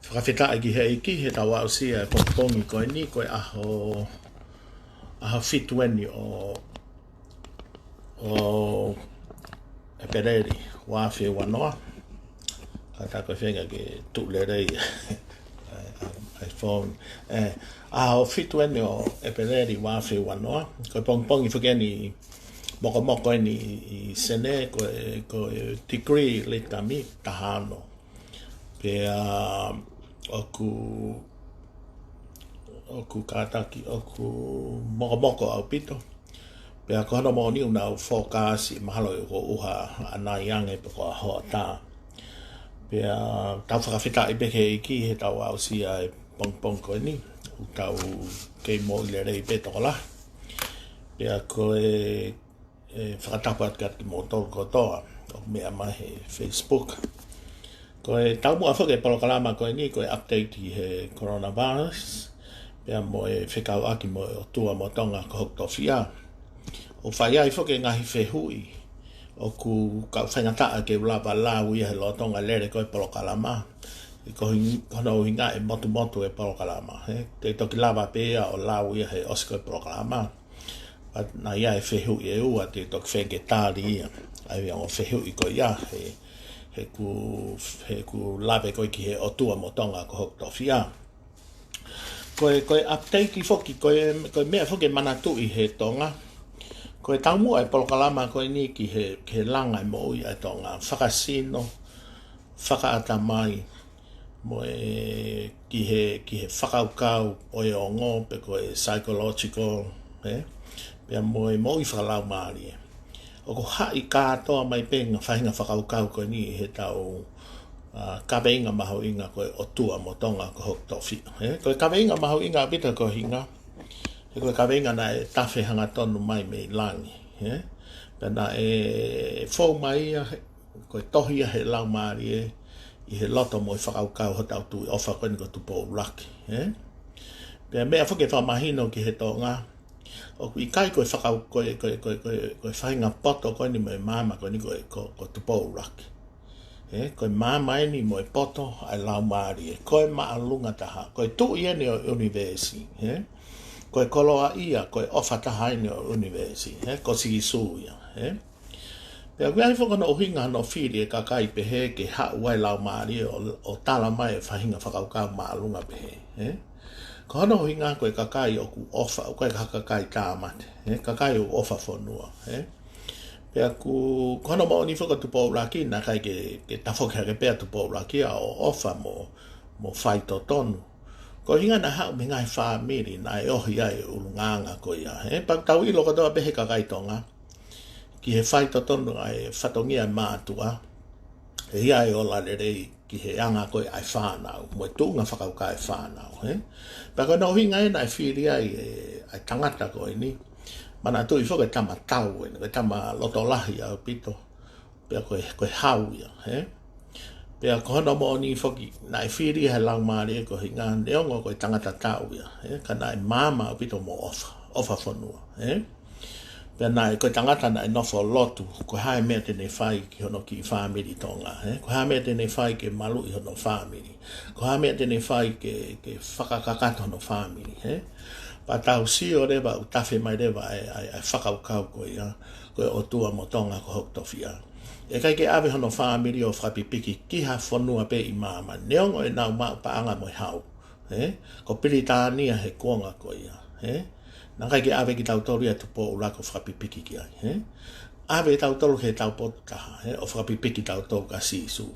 Whakawhita ki he tawa o sia e pongpongi koe ni koe aho fitueni o e pereri wawhi wanoa. Ka koe whenga ke tulerei ai phone. Aho fitueni o e pereri wawhi wanoa. Koe pongpongi whakeni moko ni sene koe degree le tami tahano. Pea oku kataki oku moko au pito pea kono mo ni una focus mahalo ko uha ana yange ko hota pea tau whakawhita i beke iki he tau au sia e pong ko ni tau ke mo le rei petola pea ko e whakatapat kat mo tol ko toa o mea mai Facebook. Koe tau mua whake palokalama koe ni koe update i he coronavirus. Pea mo e whekau aki mo o tua mo tonga ko hok tofia. O whai ai whake ngahi whehui. O ku kau whengataa ke ulapa lau ia he lo tonga lere koe palokalama. I kono hinga e motu e palokalama. Te toki lava pea o lau ia he osko e palokalama. Na ia e whehui e ua te toki whenge tāri ia. Ai o whehui ko ia he ku lawe koe ki he o tua mo tonga ko hok tofia. Koe update ki foki, koe mea foki manatu i he tonga. Koe tau mua e polokalama koe ni ki he langa i mo ui e tonga. Whakasino, whakaatamai, mo e ki he whakaukau o e ongo, pe koe psychological, pea mo e mo i whakalau maari e. O ko hai kātoa mai penga whahinga whakaukau koe ni he tau kaweinga maho inga koe o tua mo tonga ko hok tofi. Koe kaweinga maho inga pita ko hinga. Koe kaweinga na e tawhi hanga tonu mai me langi. Pena e whau mai koe tohia he lau maari e i he loto mo i whakaukau ho tau tui ofa koe ni ko tupo uraki. Pena mea whake whamahino ki he tonga. O i kai koe whakau koe whainga poto koe ni mo e māma koe ni koe ko tupo uraki. Koe māma e ni mo e poto ai lau maari e. Koe maalunga taha. Koe tu ia ni o universi. Koe koloa ia koe ofa taha ni o universi. Ko sigi sū ia. Pea kui ai whakana o hinga no whiri e kakai pehe ke hau ai lau maari e o tala mai e whahinga whakaukau maalunga pehe. Ko hono hinga koe kakai o ku ofa, o koe kakai tāmate. Kakai o ofa whanua. Pea ku hono mo ni whakatupo uraki, na kai ke tawhokia ke pea tupo uraki a o ofa mo whaito tonu. Ko hinga na hau me ngai whamiri, na e ohi ai urunganga ko ia. Pak tau ilo katoa pehe kakai tonga. Ki he whaito tonu ai whatongia mātua. He ia e ola lerei ki he anga koe ai whānau. Mo e tūnga whakauka ai whānau. Paka no hinga e nai whiri ai tangata koe ni. Mana tui whoke tama tau e, koe tama lotolahi au pito. Pea koe hau ia. Pea kohono mo ni whoki nai whiri hai lau maari e koe hinga neongo koe tangata tau ia. Ka nai māma au pito mo ofa whanua. Pea nai koe tangata nai nofo lotu. Koe hae mea tene whai ki hono ki whamiri tonga. Koe hae mea tene whai ke malu i hono whamiri. Ko hamea tene whai ke whakakakata hono whamiri. Pa tau si o rewa u tawhi mai rewa ai whakaukau koe ia. Koe o tua mo tonga ko hok tofia. E kai ke awe hono whamiri o whapipiki ki ha whanua pe i māma. Neongo e nau mau paanga mo i hau. Ko piri tānia he kuonga koe ia. Nā kai ke awe ki tau toria tupo urako whapipiki ki ai. Awe tau toru he tau potu taha. O whapipiki tau toru ka sisu.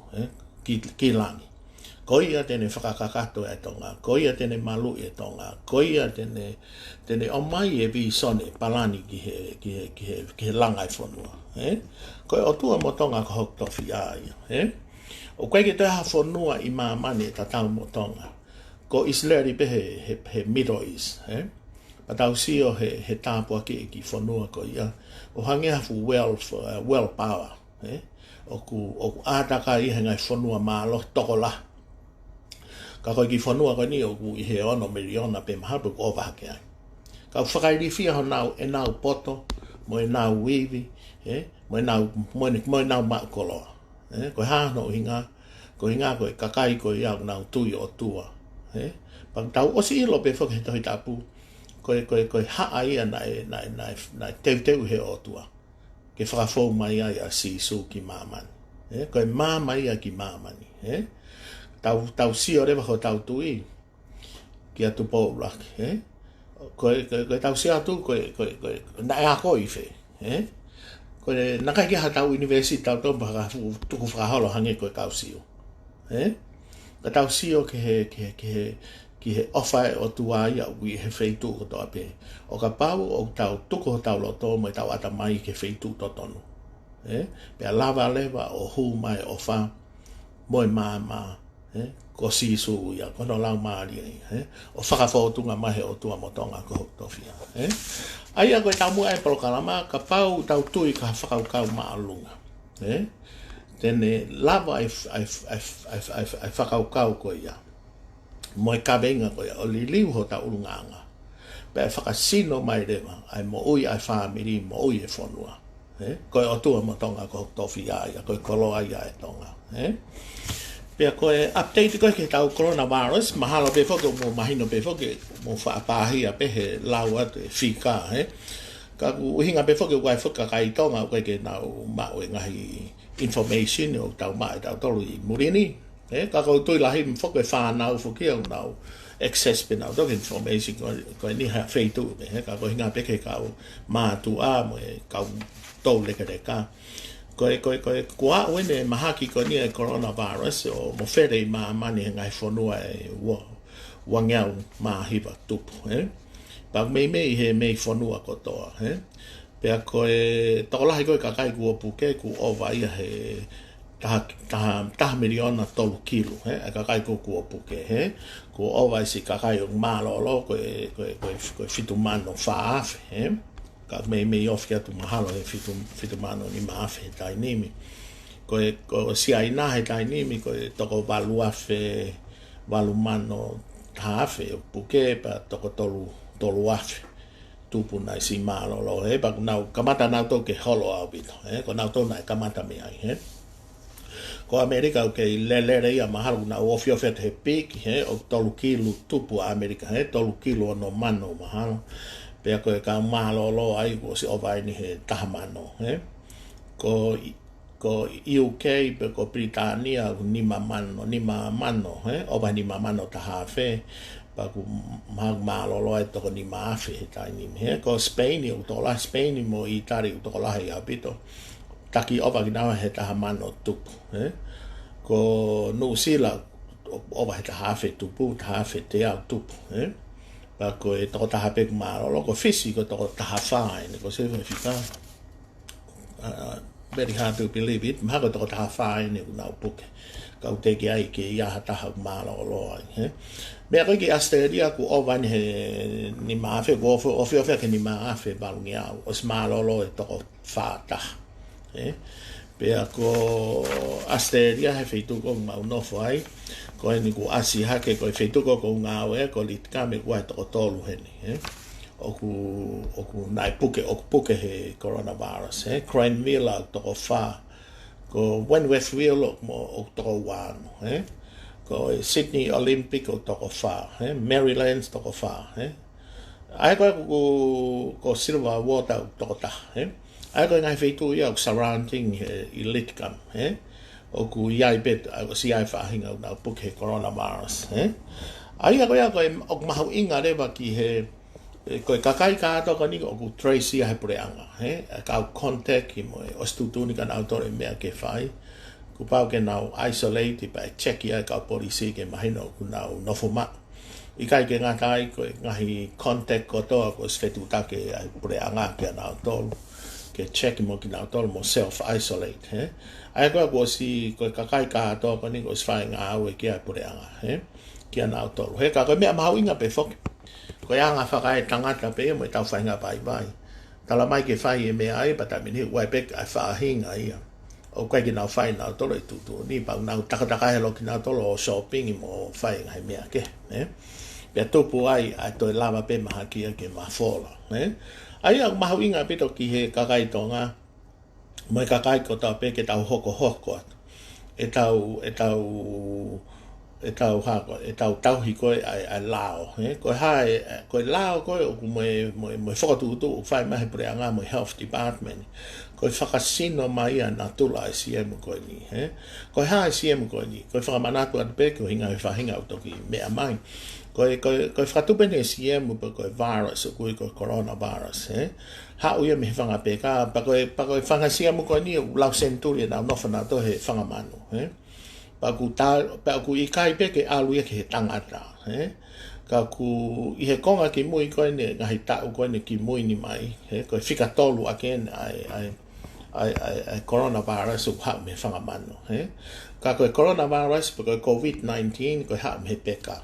Ki langi. Koia tene whakakakato e tonga, koia tene malu e tonga, koia tene o mai e vi sone palani ki he langai whanua. Koe o tua mo tonga ko hok tofi aia. O koe ke te ha whanua i māmane e tatau mo tonga. Ko Israeli pe he Middle East. Pa tau sio he tāpua ki whanua ko ia. O hange hafu well power. O ku ātaka i he ngai whanua mālo toko la. Ka koe ki whanua koe ni o ku i he ono miliona pe mahatu ko owa hake ai. Ka whakairi fia ho nau e nau poto, mo e nau wiwi, mo e nau maukoloa. Koe hāno hinga ko inga ko kakai ko ia na tui o tua he pang tau o si lo pe fo ke toi tapu ko ha ai na te he o tua ke fra fo mai ai a si su ki maman he ko mama ia ki mamani he tau si o re ba tau tui ki atu po rak he ko tau si atu ko na a ko ife he ko na ka ki ha tau university tau to ba tu ku fra halo hange ko ka si o he ka tau si o ke he ofa o tua ia wi he feitu ko to ape o ka pau o tau tuko tau lo to mai tau ata mai ke feitu to tonu he pe lava leva o hu mai o fa moi mama he ko si su ia ko no lau mari he o fa fo tu nga mai o tua motonga ko to fia he ai ko tau mu ai pro kalama ka pau tau tui ka fa ka ma alunga he tene lava ai fa ka ko ia mo ka benga ko o li ho ta ulunganga pe fa ka sino mai rema ai mo ui ai family mo ui e fonua ko o tua mo tonga ko to fia ia ko kolo ai ai tonga pe ko update ko ke tau coronavirus mahalo pe fo mo mahino pe fo ke mo fa pa hi pe he lawa fika ka hinga pe fo ke wai fo ka kai tonga ko ke na ma o ngai information o tau mai tau tolu i murini ka ko toi la him fo ke fa na fo ke na access pe na do information ko ni ha feitu ka ko hinga pe ke ka ma tu a mo ka to le ke ka ko a wene mahaki ko ni coronavirus o mo fere ma mani ngai fonua wa ngau ma hiba tupu pa me he me fonua ko to pe ko to la ko ka kai ku puke ku o vai he ta miliona tolu kilo ka kai ku puke ku o vai si ka kai ma lo ko fitu mano fa ka me off ke tu mahalo e fitu mano ni maafe tai nimi ko si ai na he tai nimi ko to ko valu mano hafe puke pa to ko tolu afe tupu na si malo lo pa na kamata na to ke holo abito ko na to na kamata me ai ko Amerika ke le ia mahalo na ofio fet he pik o tolu kilo tupu Amerika tolu kilo no mano mahalo pe ko ka malo lo ai ko si ovai ni he tahamano ko UK pe ko Britania ni mamano ovai ni mamano tahafe pa ku malo lo ai to ni mafe tai ni ko Spain o to la Spain mo Italia to la ya bito taki ovai na he tahamano tup ko no sila ovai tahafe tupu tahafe te au tup pa ko e to ta hape ma lo ko fisico to ta fine ko se fika very hard to believe it ma ko to ta fine na book ka te ki ai ke ya ta ma lo me ko ki Australia ku ovan he ni ma fe go o fe ke ni ma fe ba ngia o sma lo to fa ta pe ko Australia he fitu ko ma no fai ko ni ku asi ha ke ko feito ko nga ko lit ka me wa to tolu heni o ku nai puke he coronavirus Craneville to fa ko Wentworthville mo to wan ko Sydney Olympic to fa Maryland to fa ai ko Silver Water to ta ai ko ngai feito ya surrounding elite kam o ku iai bet o si ai fa hinga na puke coronavirus ai ko ya ko o ma inga le ba ki he ko kakai ka to ko ni o ku tracy ai preanga ka contact ki mo o stutuni kan autor me ke fai ku pa ke na isolate pa check ya ka police ke mahino ku na no fuma i kai ke nga kai ko ngahi contact ko to ko sfetu ta ke ai preanga ke na autor ke check mo ki na autor mo self isolate ai ko si ko kakai ka to ko ni ko sfai nga we ki a pure anga ki ana autor he ka ko me ma winga pe fok ko ya nga fa kai tangata pe mo ta fa nga bai tala mai ke fai me ai pa ta mi ni wa pe a fa hinga ia o ko ki na fai na to le tu ni pa na ta he lo ki na to lo shopping mo fai nga me ke pe to pu ai a to lava pe ma ki ke ma fola ai a ma winga pe to ki he kakai tonga mai kakai ko ta pe ke tau hoko tauhi koe ai lao. Koe hae, koe lao koe o moe whakatutu whai mahi preanga moe health department. Koe whakasino mai a nā tula e siemu koe ni. Koe hae siemu koe ni. Koe whakamanatu atu pe, koe hinga e whahinga o toki mea mai. Koe whakatupene e siemu pa koe virus, o koe coronavirus. Ha uia me whanga peka, pa koe whanga siemu koe ni o lau senturi na nofana to he whangamanu. Pa ku i kai pe ke alu ia ke he tangata. Ka ku i he konga ki mui koe ne ngahi tau koe ne ki mui ni mai. Koe whika tolu ake ai coronavirus u hau me whangamanu. Ka koe coronavirus pa koe COVID-19 koe hau me peka.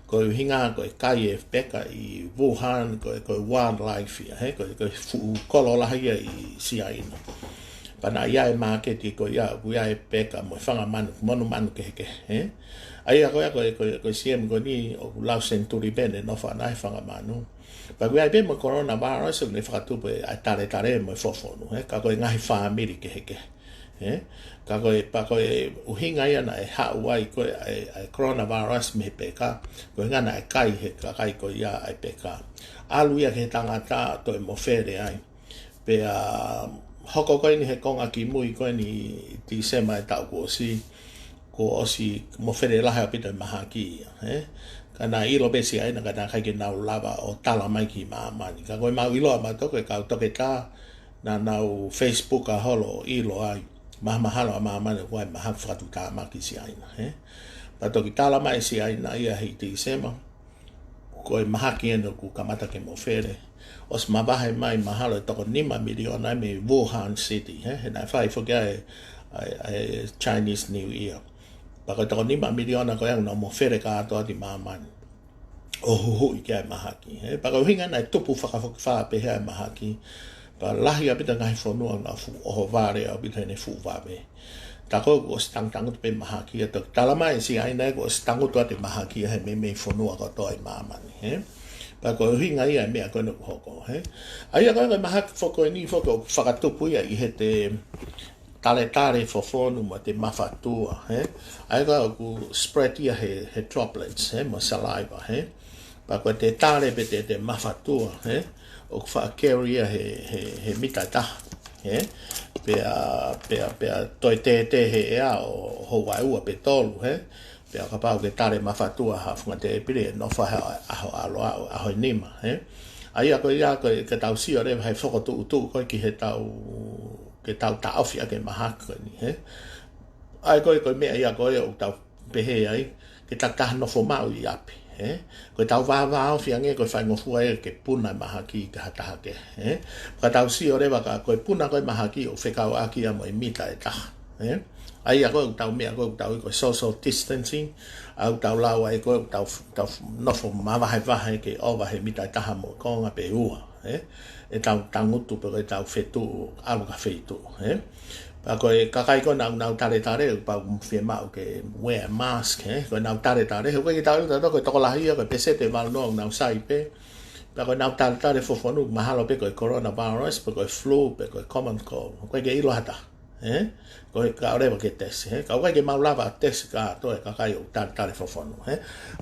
Koe hinga koe kai e peka i Wuhan koe wildlife ia. Koe fu kololahia i siaina. Pana ia e market ko ia e peka mo whanga manu manu ke heke. Ai a koe siem ko ni o lau senturi bene no whana e whanga manu. Pa ia e be mo coronavirus ne whakatupe ai tare mo fofonu. Ka koe ngahi whaamiri ke heke. Ka koe uhinga ia na e hau ai koe ai coronavirus me peka. Koe ngana e kai he ka kai ko ia ai peka. Alu ia ke tangata to e mo fere ai. Pe hoko koe ni he konga ki mui koe ni ti sema e tau ko osi mo where lahe a pita maha ki ia. Ka nā ilo besi aina ka nā kai ke nau lava o tala mai ki maamani. Ka koe mau ilo a matoko e kau toke tā nā nau Facebook a holo ilo ai. Mahamahalo a maamani koe maha whakatu tā maki si aina. Pa toki tala mai si aina ia hei ti sema. Koe maha ki eno ku kamata ke mo where. Os mabahe mai mahalo e toko 5 miliona me Wuhan City. And I forget Chinese New Year. Baka toko 5 miliona ko yang no mo fere ka ato ati mamani. O huhu i kia mahaki. Baka uhinga na tupu whakawha pe hea mahaki. Pa lahi a pita ngahi whanua na fu oho vare a pita ne fu vabe. Tako ko stangtangut pe mahaki. Talama e si aina ko stangutu ati mahaki he me whanua ko toi mamani. Pa ko hinga ia mea koe nuku hoko. Ai a koe mahaki whako e ni whako whakatupu ia i he te tare whawhonu ma te mawhatua. Ai koe ku spread ia he droplets, ma saliva. Pa koe te tare pe te mawhatua. O ku whakakeru ia he mitataha. Pea toi te he ea o howai ua pe tolu. Pea ka pau ke tare mawhatua hawhunga te epire no whahe aho nima. Ai a koe ia koe ke tau sio rewa hei whakotu utu koe ki he tau taawhia ke mahaka ni. Ai koe mea ia koe o tau pehe ai ke takaha nofo mau i api. Koe tau wāwāo whiange koe whai ngofua e ke puna mahaki ka hataha ke. Ka tau sio rewa ka koe puna koe mahaki o whekau aki a mo i mita e taha. Ai a koe tau mea koe tau social distancing. Au tau lau ai koe tau nofo mawahe ke owahe mita e taha mo konga pe ua. E tau ngutu pe koe tau whetu alu ka whetu. Pa koe kakai koe nau tare pa whie mau ke wear mask. Koe nau tare koe ki tau ilta koe toko lahia koe pesete malnoa nau sai pe. Pa koe nau tare fofonu mahalo pe koe coronavirus, pe koe flu, pe koe common cold. Koe ke ilo hata. Koe ka orewa ke tesi. Ka koe ke mau lava tesi ka toe kakai o tare fofonu.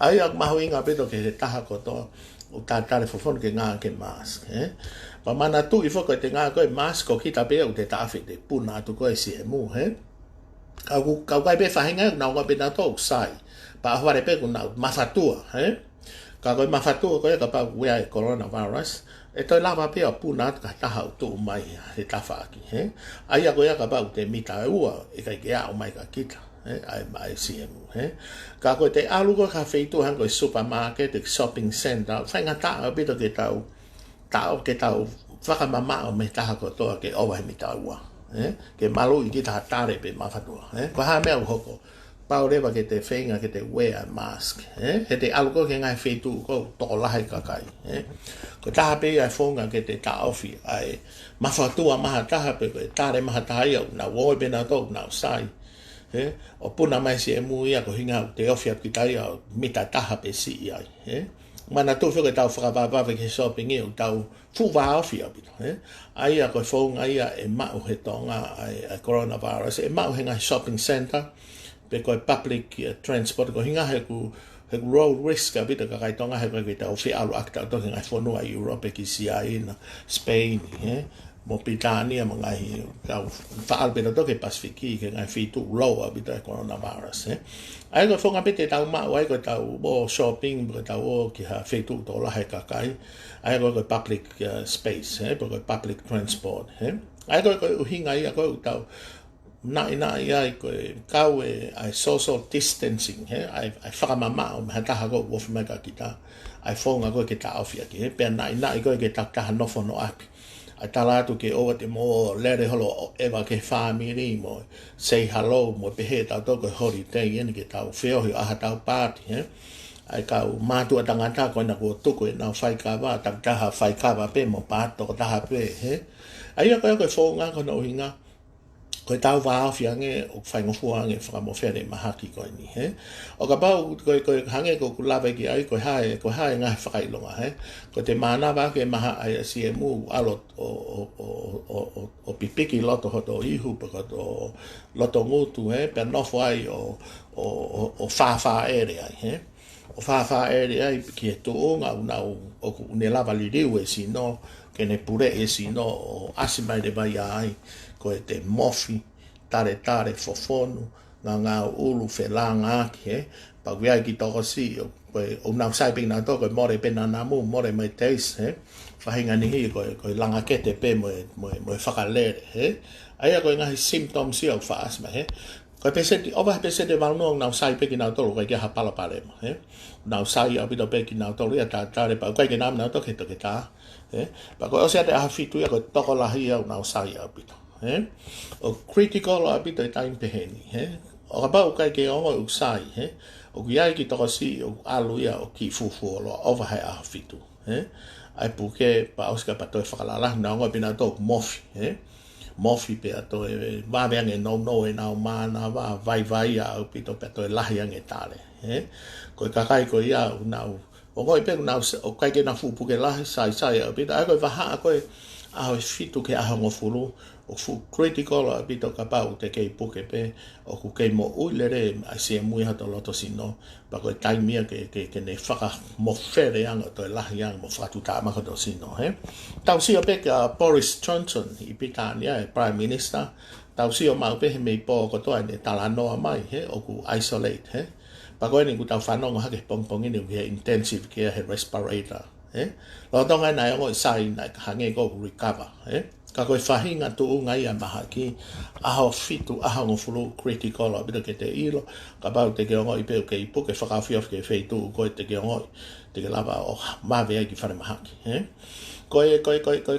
Ai ak mahu inga peto ke he taha ko toa o tare fofonu ke ngā ke mask. Pa mana tu i whako te ngā koe mask o kita pia o te tawhi te puna atu koe si e mu. Kau kai pe whahinga nau ngā pe nā tō sai. Pa ahware pe ku nau mawhatua. Ka koe mawhatua koe ka pau wea e coronavirus. E toi lava pia o puna atu ka taha o tō mai he tawhaaki. Ai a koe a ka pau te mita e ua e kai ke au mai ka kita. Ai si e mu. Ka koe te alu koe ka wheitu hang koe supermarket, shopping center. Whainga taa o pito ke tau whakamamao me taha ko toa ke owa he mita ua. Ke malu i ki taha tare pe mawhatua. Ko haa mea uhoko. Pau rewa ke te whainga ke te wear mask. He te aluko ke ngai wheitu ko toko lahai kakai. Ko taha pe ai whonga ke te taofi ai mawhatua maha taha pe koe tare maha taha ia na woi pena tau na sai. O puna mai si e mu ia ko hinga te ofi ap ki tai au mita taha pe si ai. mana tu fo ke tau whakapapa ke shopping e o tau fuwa awhi apito. Aia koe whaunga ia e mau he tonga ai coronavirus, e mau he ngai shopping center, pe koe public transport, ko hinga he ku road risk apito ka kai tonga he koe ke tau whi alu akta to he ngai whanua Europe ki sia ina, Spain, mo Pitania mo ngai tau whaal pena to ke Pasifiki ke ngai fitu low apito e coronavirus. Ai koe whaunga pete tau mau, ai koe tau bo shopping, koe tau o ki ha fitu to la he kakai, ai koe public space, koe public transport. Ai koe uhinga ia koe tau nai ai koe kau ai social distancing, ai whakamama o me hataha koe wofu mega kita, ai whaunga koe ke ta awhia ki, pia nai koe ke taha nofo no api. Ai talatu ke oa te mo lere holo ewa ke family mo say hello mo pehe tau toko holiday eni ke tau whiohi aha tau party, ai kau mātua tangata koe na kua tuku e nau whaikawa, tak taha whaikawa pe mo pāto ko taha pe, ai koe koe whaunga koe na uhinga, koe tau whaawhiange o whaingofuange whakamowhere mahaki koe ni, o ka pau koe hange ko lawe ki ai koe hae ngai whakailonga, koe te mānawa ke maha ai CMU alo o pipiki loto hoto ihu pa koto loto ngutu, pe nofo ai o whawha ere ai, o whawha ere ai ki e tuunga unau o ne lava li riu e sino, ke ne pure e sino o asimai de vai ai, koe te mofi, tare fofonu, ngā ulu whelā ngāki, pa kui ai ki toko si, koe o nau saiping nā tō, koe more pena namu, more mai teis, whahinga nihi, koe langa kete pe moe whakalere, aia koe ngahi symptoms i au whaasma, koe peseti, owa peseti walnuang nau saiping nā tōru, koe kia ha palapalema, nau sai au pito pe ki nā tōru, ia tāre pa, koe ki nām nā tō, ke toke tā, pa koe ose ate aha fitu ia, koe toko lahi au nau sai au pito. O critical a bito e taim peheni, o ka pau kai ke ongo u sai, o ki ai ki toko si o alu ia o ki fufu o loa ova hai aha fitu, ai puke pa auska pa toi whakalala, na ongo pina tō mofi, mofi pe ato e waweange no e nao mana wa vai au pito pe ato e lahiange tale, koe kakai koe ia u nau, o ngoi pe nau o kai ke na fupu ke lahi sai au pito, ai koe waha koe aho e fitu ke aho ngofuru, o fu critical a bito ka pau te kei puke pe, o ku kei mo uilere a se mui hato loto sino, pa koe taimia ke ne whaka mo where anga to e lahi anga mo whatu tā maka to sino, Tau si o pe ka Boris Johnson i Pitania e Prime Minister, tau si o mau pe he mei pō kotoa ne talanoa mai, o ku isolate, pa koe ni ku tau whanonga hake pongpongi ni he intensive care he respirator, Lo tonga nai o sai nai hange ko recover, Ka koe whahinga tu ngai a maha ki aho fitu, aho ngofulu critical a bito ke te ilo, ka pau te ke ongo i peo ke ipu, ke whakawhiaf ke wheitu koe te ke ongo, te ke lava o mawea ki whare maha ki, Koe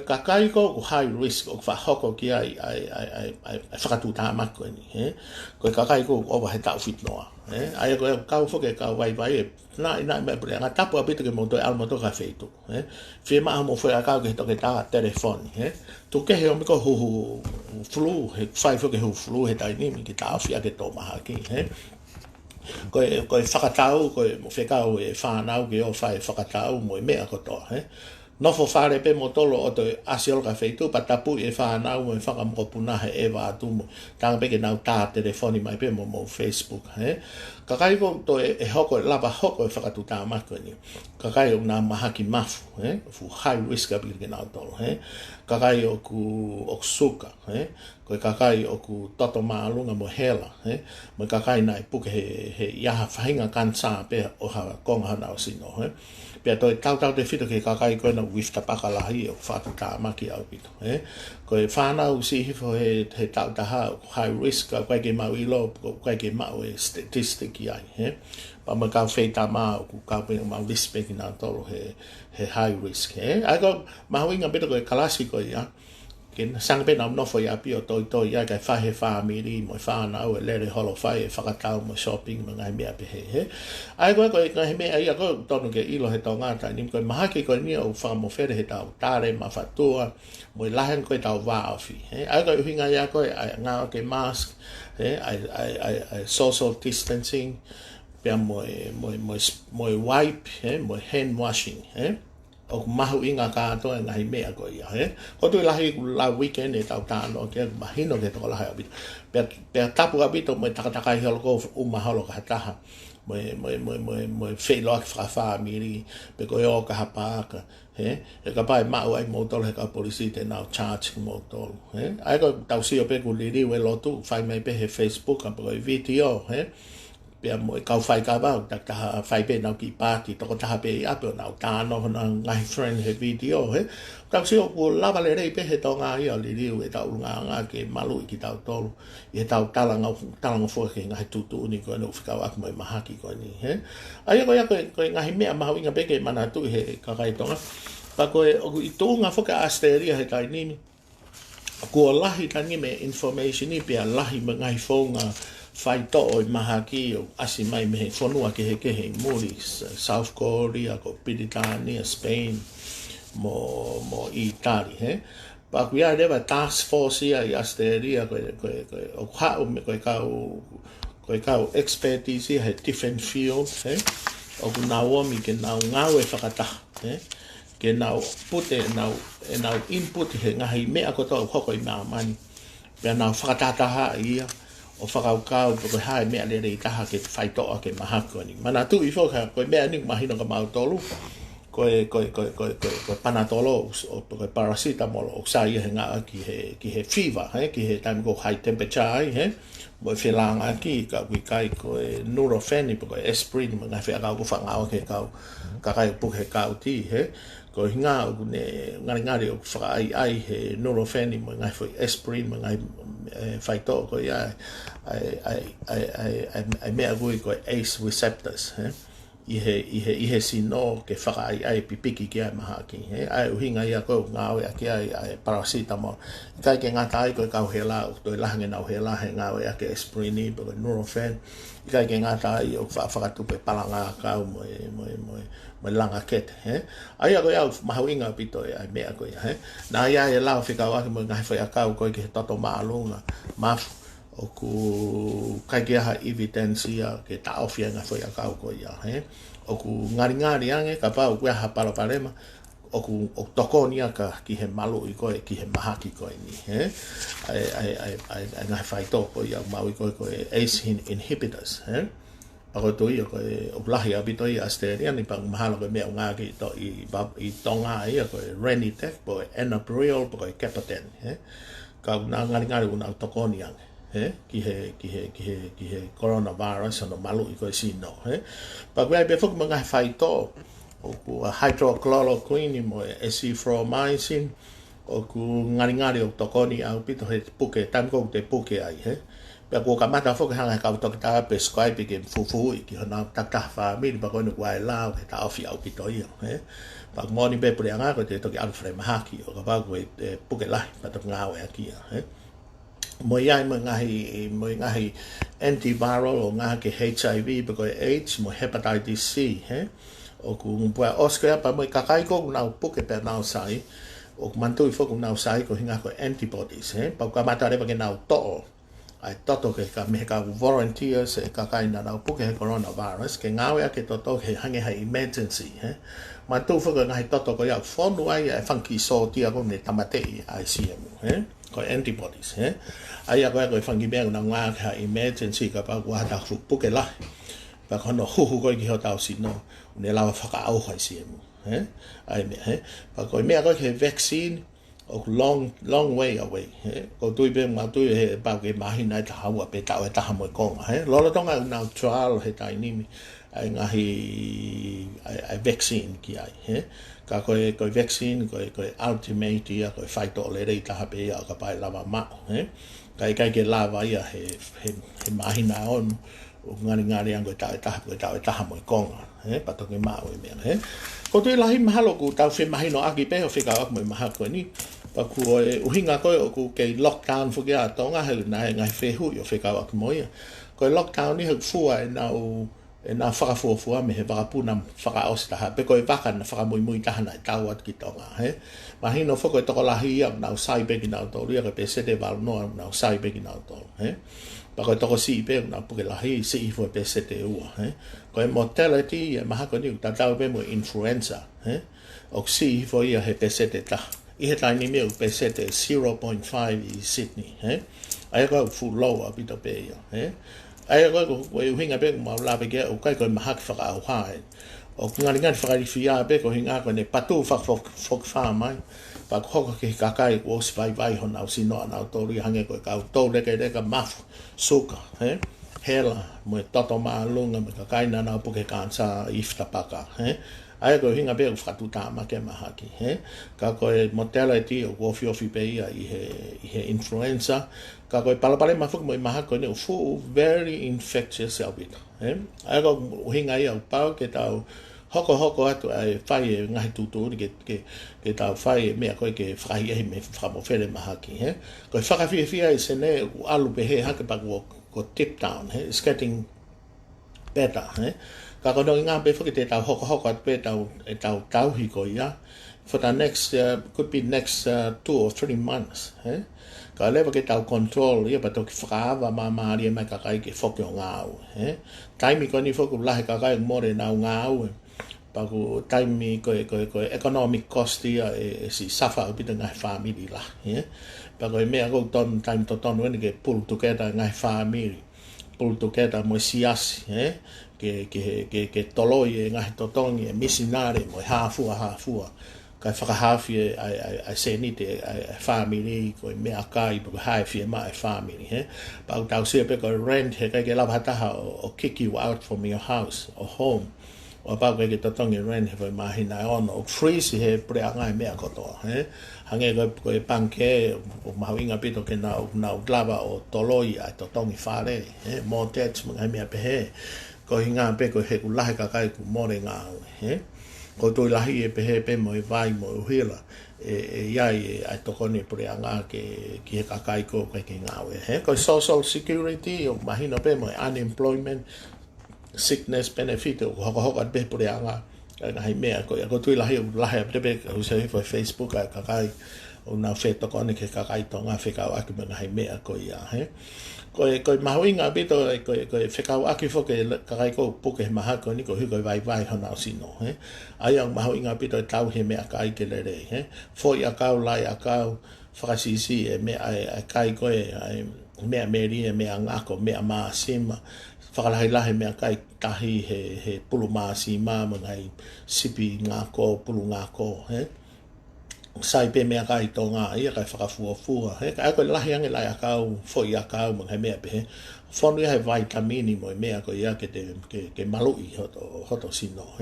kakai ko high risk o whahoko ki ai whakatu tā mako ni, Koe kakai ko owa he tau whitnoa, Ai koe kau whoke kau vai nai mea pure, ngā tapu a pito ke mo toi alma toka wheitu, Whie maha mo whea kau ke toke tā telefoni, Tu ke he o miko huhu flu, he whai whoke hu flu he tai nimi ki tā whia ke tō maha ki, Koe whakatau, koe mo whekau e whanau ke o whai whakatau mo e mea kotoa, Nofo whare pe mo tolo o te asiol ka wheitu, pa tapu e whanau mo e whakamokopuna he ewa atu mo, tanga peke nau tā telefoni mai pe mo Facebook, Kakai ko to e hoko, lava hoko e whakatu tā mako ni, Kakai o nā mahaki mafu, Fu high risk a piki nau tolo, Kakai o ku suka, Koe kakai o ku toto maalunga mo hela, Mo kakai nai puke he iaha whahinga kansa pe o ha konga hana o sino, Pea toi tau te whito ke kakai koe na wifta pakalahi o whatu tā maki au pito. Koe whanau si hifo he tau taha high risk a koe ke mau ilo, koe ke mau e statistic i ai. Pa ma kau wheita maa o ku kau pe mau lispe ki nā tolo he high risk. Ai ko mau inga pito koe kalasi koe ia. Ke sanga pe nau nofo i api o toi ia kai whahe whamiri mo i whanau e lere holo whai e whakatau mo shopping mo ngai mea pehe. Ai koe ngai mea ia koe tonu ke ilo he tau ngātai ni koe mahake koe nia o whamofere he tau tāre ma whatua mo i lahen koe tau wāofi. Ai koe uhinga ia koe ai ngā ke mask, ai social distancing, pia mo wipe mo hand washing o mahu inga katoa ngai mea ko ia ko tu lahi la weekend e tau tano ke mahino ke to lahi abi pe tapu abi to mo takataka hol ko umaholo ka taha mo fe lo fra family pe ko yo ka hapa ka e ka pai ma ai mo to ka policy te now charge mo to ai ko tau si o pe ku li we lo tu fai mai pe he Facebook ka po video pia mo kau fai ka ba ta fai pe na ki party to ta pe a pe na ta no na ngai friend he video ta si o la vale re pe he to nga ia li e ta nga ke malu ki ta to e ta ta nga fo ke ngai tu ni ko no fika wa mo mahaki ko ni ai ko ya ko ngai me ma winga pe ke mana tu he ka kai to pa ko i to nga fo ka asteria he tai ni ko lahi tani me information ni pe lahi ngai fo nga fai to o mahaki o asi mai me fonua ke he muri South Korea ko Britania Spain mo Italy pa kuia deva task force ia asteria ko ha o me ko expertise he different fields o Naomi ke na ngau e fakata ke na put na input he ngai me ako to ko na mani pe na fakata ha ia o whakaukau ko hae mea le rei taha ke whaitoa ke mahako ni. Mana tu i whoka koe mea ni mahino ka mautolu koe panatolo o koe paracetamol o sa ia he ngā ki he fever ki he time ko high temperature ai mo whelanga ki ka wikai koe Nurofen koe aspirin mo ngai whakau ko whangau ke kau kakai puk he kau ti ko hinga o ngari o whakai he Nurofen mo ngai aspirin mo ngai whaito ko ia ai mea gui ko ACE receptors i he sino ke whakai pipiki ki ai mahaki ai uhinga ia ko ngau ia ki ai paracetamol kai ke ngata ai ko kau hela o toi lahange nau hela he ngau ia ke aspirin ni ko Nurofen kai ke ngata ai o whakatu pe palanga kau mo langa ket ai ko ia mahawinga pito ai mea ko ia na ia e lao whikawa mo ngai whai akau ko ke toto maalunga mafu o ku kai ke ha evidencia ke ta ofia nga foi akau ko ia o ku ngari ange ka pa o ku ha para parema o ku o toko ni aka ki he malu i ko ki he mahaki ko ni ai nga fai to ko ia mau ko ACE inhibitors ako to ia ko o lahi abito ia asteria ni pang mahalo ko mea nga ki to i tonga ia ko Renitec po Enalapril po Capaten ka ngari una toko ni ange ki he coronavirus no malu i ko sino pa ko ai be fok mga fai to o ku hydrochloroquine mo azithromycin o ku ngari o tokoni au pito he puke tanko te puke ai pe ko kamata fok hanga ka to ta prescribe ke fufu ki hona ta fa mi ba ko no wai la ke ta ofi au pito ia pa mo ni be prianga ko te to ki alfred mahaki o ka ba ko puke la pa to ngau aki mo ia mo ngahi antiviral o ngahi HIV ba ko AIDS mo hepatitis C o ku pua oscar pa mo kakai ko na puke pe na sai o mantu i fok na sai ko hinga ko antibodies pa ka mata re ba ke na to ai toto ke ka me ka volunteers ka kai na puke coronavirus ke ngawe ke toto ke hange ha emergency mantu fok na toto ko ya fonu ai funky so ti ko ne tamate ICM ko antibodies ai ko funky be na nga ka emergency ka pa wa ta puke la pa kono hu ko ki hota sino ne la fa au ha ICM ai me pa ko me ko ke vaccine o long way away ko tu be ma tu he pa ke mahina ta hawa pe ta mo ko lo tonga na trial he tai ni ai ngahi vaccine ki ai ka ko vaccine ko ultimate ia ko fight all le ta pe ia ka pa lava ma kai ke lava ia he mahina on o ngari ang ko ta mo ko pa to ke ma o me ko tu lahi mahalo ku tau fe mahino aki pe o fe ka mo mahako ni pa ku uhinga ko ku ke lockdown fu ke atonga he na ngai fe hu yo fe ka mo ia ko lockdown ni hu fu na whakafuafua me he whakapuna whakaosta ha pe koe waka na whakamui tahana i tauat ki tonga mahino whako e toko lahi ia nau sai beki nau tolu ia pe sete wal noa nau sai beki nau tolu Pako toko si pe na puke lahi si fo pe sete ua ko mortality maha ko ni tatau pe mo influenza o si fo ia he pe sete ta I he taini me pe sete 0.5 I Sydney ai ko fu low a bito pe ia ai ko hinga pe ma la pe ke o kai ko maha fa ka hai o ngani whakari whia pe ko hinga ko ne patu whak whamai pa hoko ke kakai o vai hona o sino ana o tori hange ko ka o tō reka mafu suka hela mo toto maalunga me kakai nana o puke kansa ifta paka ai ko hinga pe o whatu tāma ke mahaki ka ko mortality o ofi pe ia I he influenza ka ko palapale mafu mo mahako ne o fu very infectious albita ai ko hinga ia o pau ke tau hoko atu ai whai ngahi tutu ke tau whai mea koe ke whai ehi me whamofere mahaki ko whakawhiawhia I sene u alu pe he hake paku ko tip down it's getting better ka kono ngā pe whaki te tau hoko atu pe tau tauhi ko ia for the next could be next 2 or 3 months ka lewa ke tau control ia pato ki whakaawa mamari e mai kakai ke whoki o ngāu taimi ko ni whoku lahe kakai more nau ngāu paku taimi ko economic cost ia si safa upita ngai family la paku mea ko ton time to ton when ke pull together ngai family pull together mo siasi ke toloi ngai to tongi missionary mo hafua ka whakahafi ai se ni te family ko mea kai paku hafi mai family paku tau se pe ko rent he ke lava hataha o kick you out from your house or home o pa ke tatongi ren he mai hina ono o freeze he pre anga me akoto hange ko panke o mahawinga pito ke na lava o toloi a tatongi fare mo tet mga me pe ko hinga pe ko he kulahe ka kai ku more nga ko to lahi e pe mo vai mo hila ia a tokoni pre anga ke he ka kai ko ke nga ko social security o mahina pe mo unemployment sickness benefit o hoko be pure anga na hai mea ko tui lahi pe o se fo Facebook ka kai o na feto ko ne ke ka kai tonga fe ka aki me hai mea ko ia ko mahuinga bito ko fe ka aki fo ke ka kai ko puke maha ko ni ko vai hona sino ai ang mahuinga bito tau he mea kai ke le fo ia ka lai akau fakasisi me ai kai ko mea meri mea ngako mea ma sima whakalahi mea kai tahi he pulu maasi maa mangai sipi ngako, pulu ngako, sai pe mea kai tō ngā ia kai whakafuafua, kai koe lahi ange lai akau, fo I akau mangai mea pe, whonu ia he vitamini mo mea ko ia ke malui hoto sino,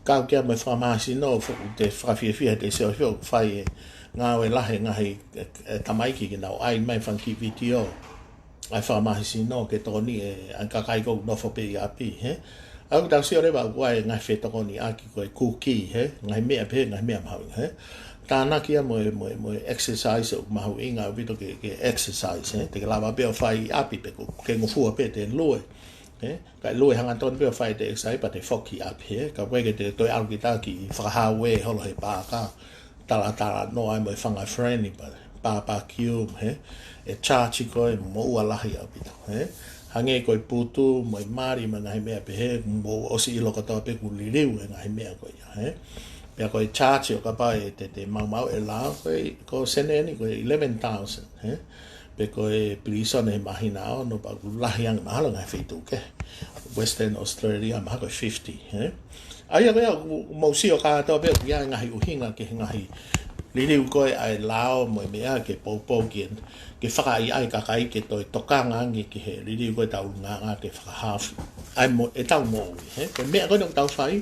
kau kia mai whamaasi no, te whakawhiawhia te seo whio, whai ngā we lahi ngahi tamaiki ki nau ai mai whanki VTO, ai whamahi sino ke tōni an kakai kou nofo pe I api au tau si orewa wai ngai whe tokoni aki koe kuki ngai mea pe ngai mea mahu tāna kia mo exercise o mahu inga vito ke exercise te ke lava peo whai api pe ke ngofua pe te lue kai lue hanga tōni peo whai te exercise pa te whoki api ka wege te toi alu ki taki whakahawe holo he pāka tala no ai mo whangai friendly pa kium e chachi koe mo ua lahi au pito hange koe putu mo mari ma ngai mea pe mo osi ilo katoa pe ku liriu ngai mea koe pia koe chachi o kapa te mau e la ko sene ni koe 11,000 pe koe prison e mahina o no pa ku lahi ang mahalo ngai whitu ke Western Australia maha koe 50 ai koe mo si o katoa pe ku ia ngai uhinga ke ngai liliu koe ai lao mo mea ke popo ke whakai ai kakai ke toi tokanga ngi ke he liliu koe tau nganga ke whakahafi ai mo e tau mo ui ke mea koe tau whai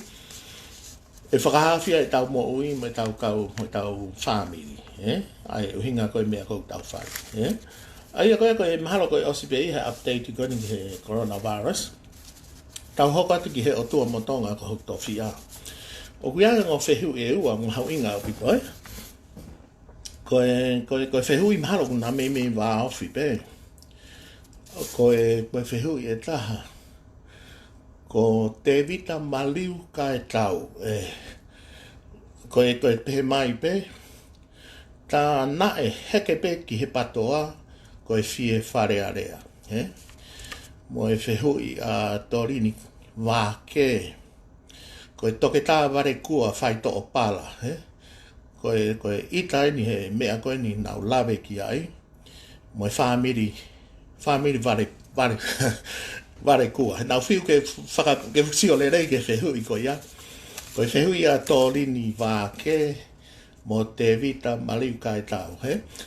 e whakahafi ai tau mo ui mo tau kau mo tau family ai uhinga koe mea koe tau whai ai koe mahalo koe OCPI he update koe ni he coronavirus tau hoko atu ki he o tua motonga ko hok tofia o kuia ngō whehu e ua ngau inga o pito koe whehui mahalo kuna me wā ofi pe. Koe whehui e taha. Ko te vita maliu ka e tau. Koe pehe mai pe. Tā na e heke pe ki he patoa koe fie whare area. mo e whehui a Torini wā ke. Ko e toke tā ware kua whai to o pala. Ko e ita ni he mea koe ni nau lawe ki ai. Mo e whamiri ware kua. Nau whiu ke sio le rei ke whehui ko ia. Ko e whehui a Torini wā ke mo te vita maliu kai tau.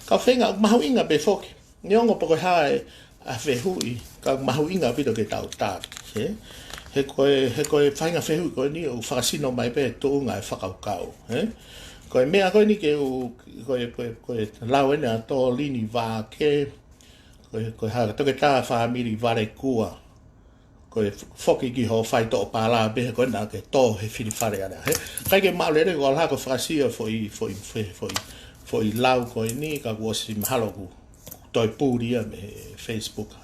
Ka whenga mahu inga be foki. Niongo poko hae a whehui ka mahu inga pito ke tau tāki. He koe whainga whehui koe ni o whakasino mai pe tōunga e whakaukau. Koe mea koe ni ke koe lau ene a Torini wā ke koe hara toke tā whamiri ware kua koe whoki ki ho whai tō pāla behe koe nā ke tō he whiri whare ana. Kai ke maulere ko alha ko whakasia fo i lau koe ni ka kuosi mahalo ku toi pūria me Facebook.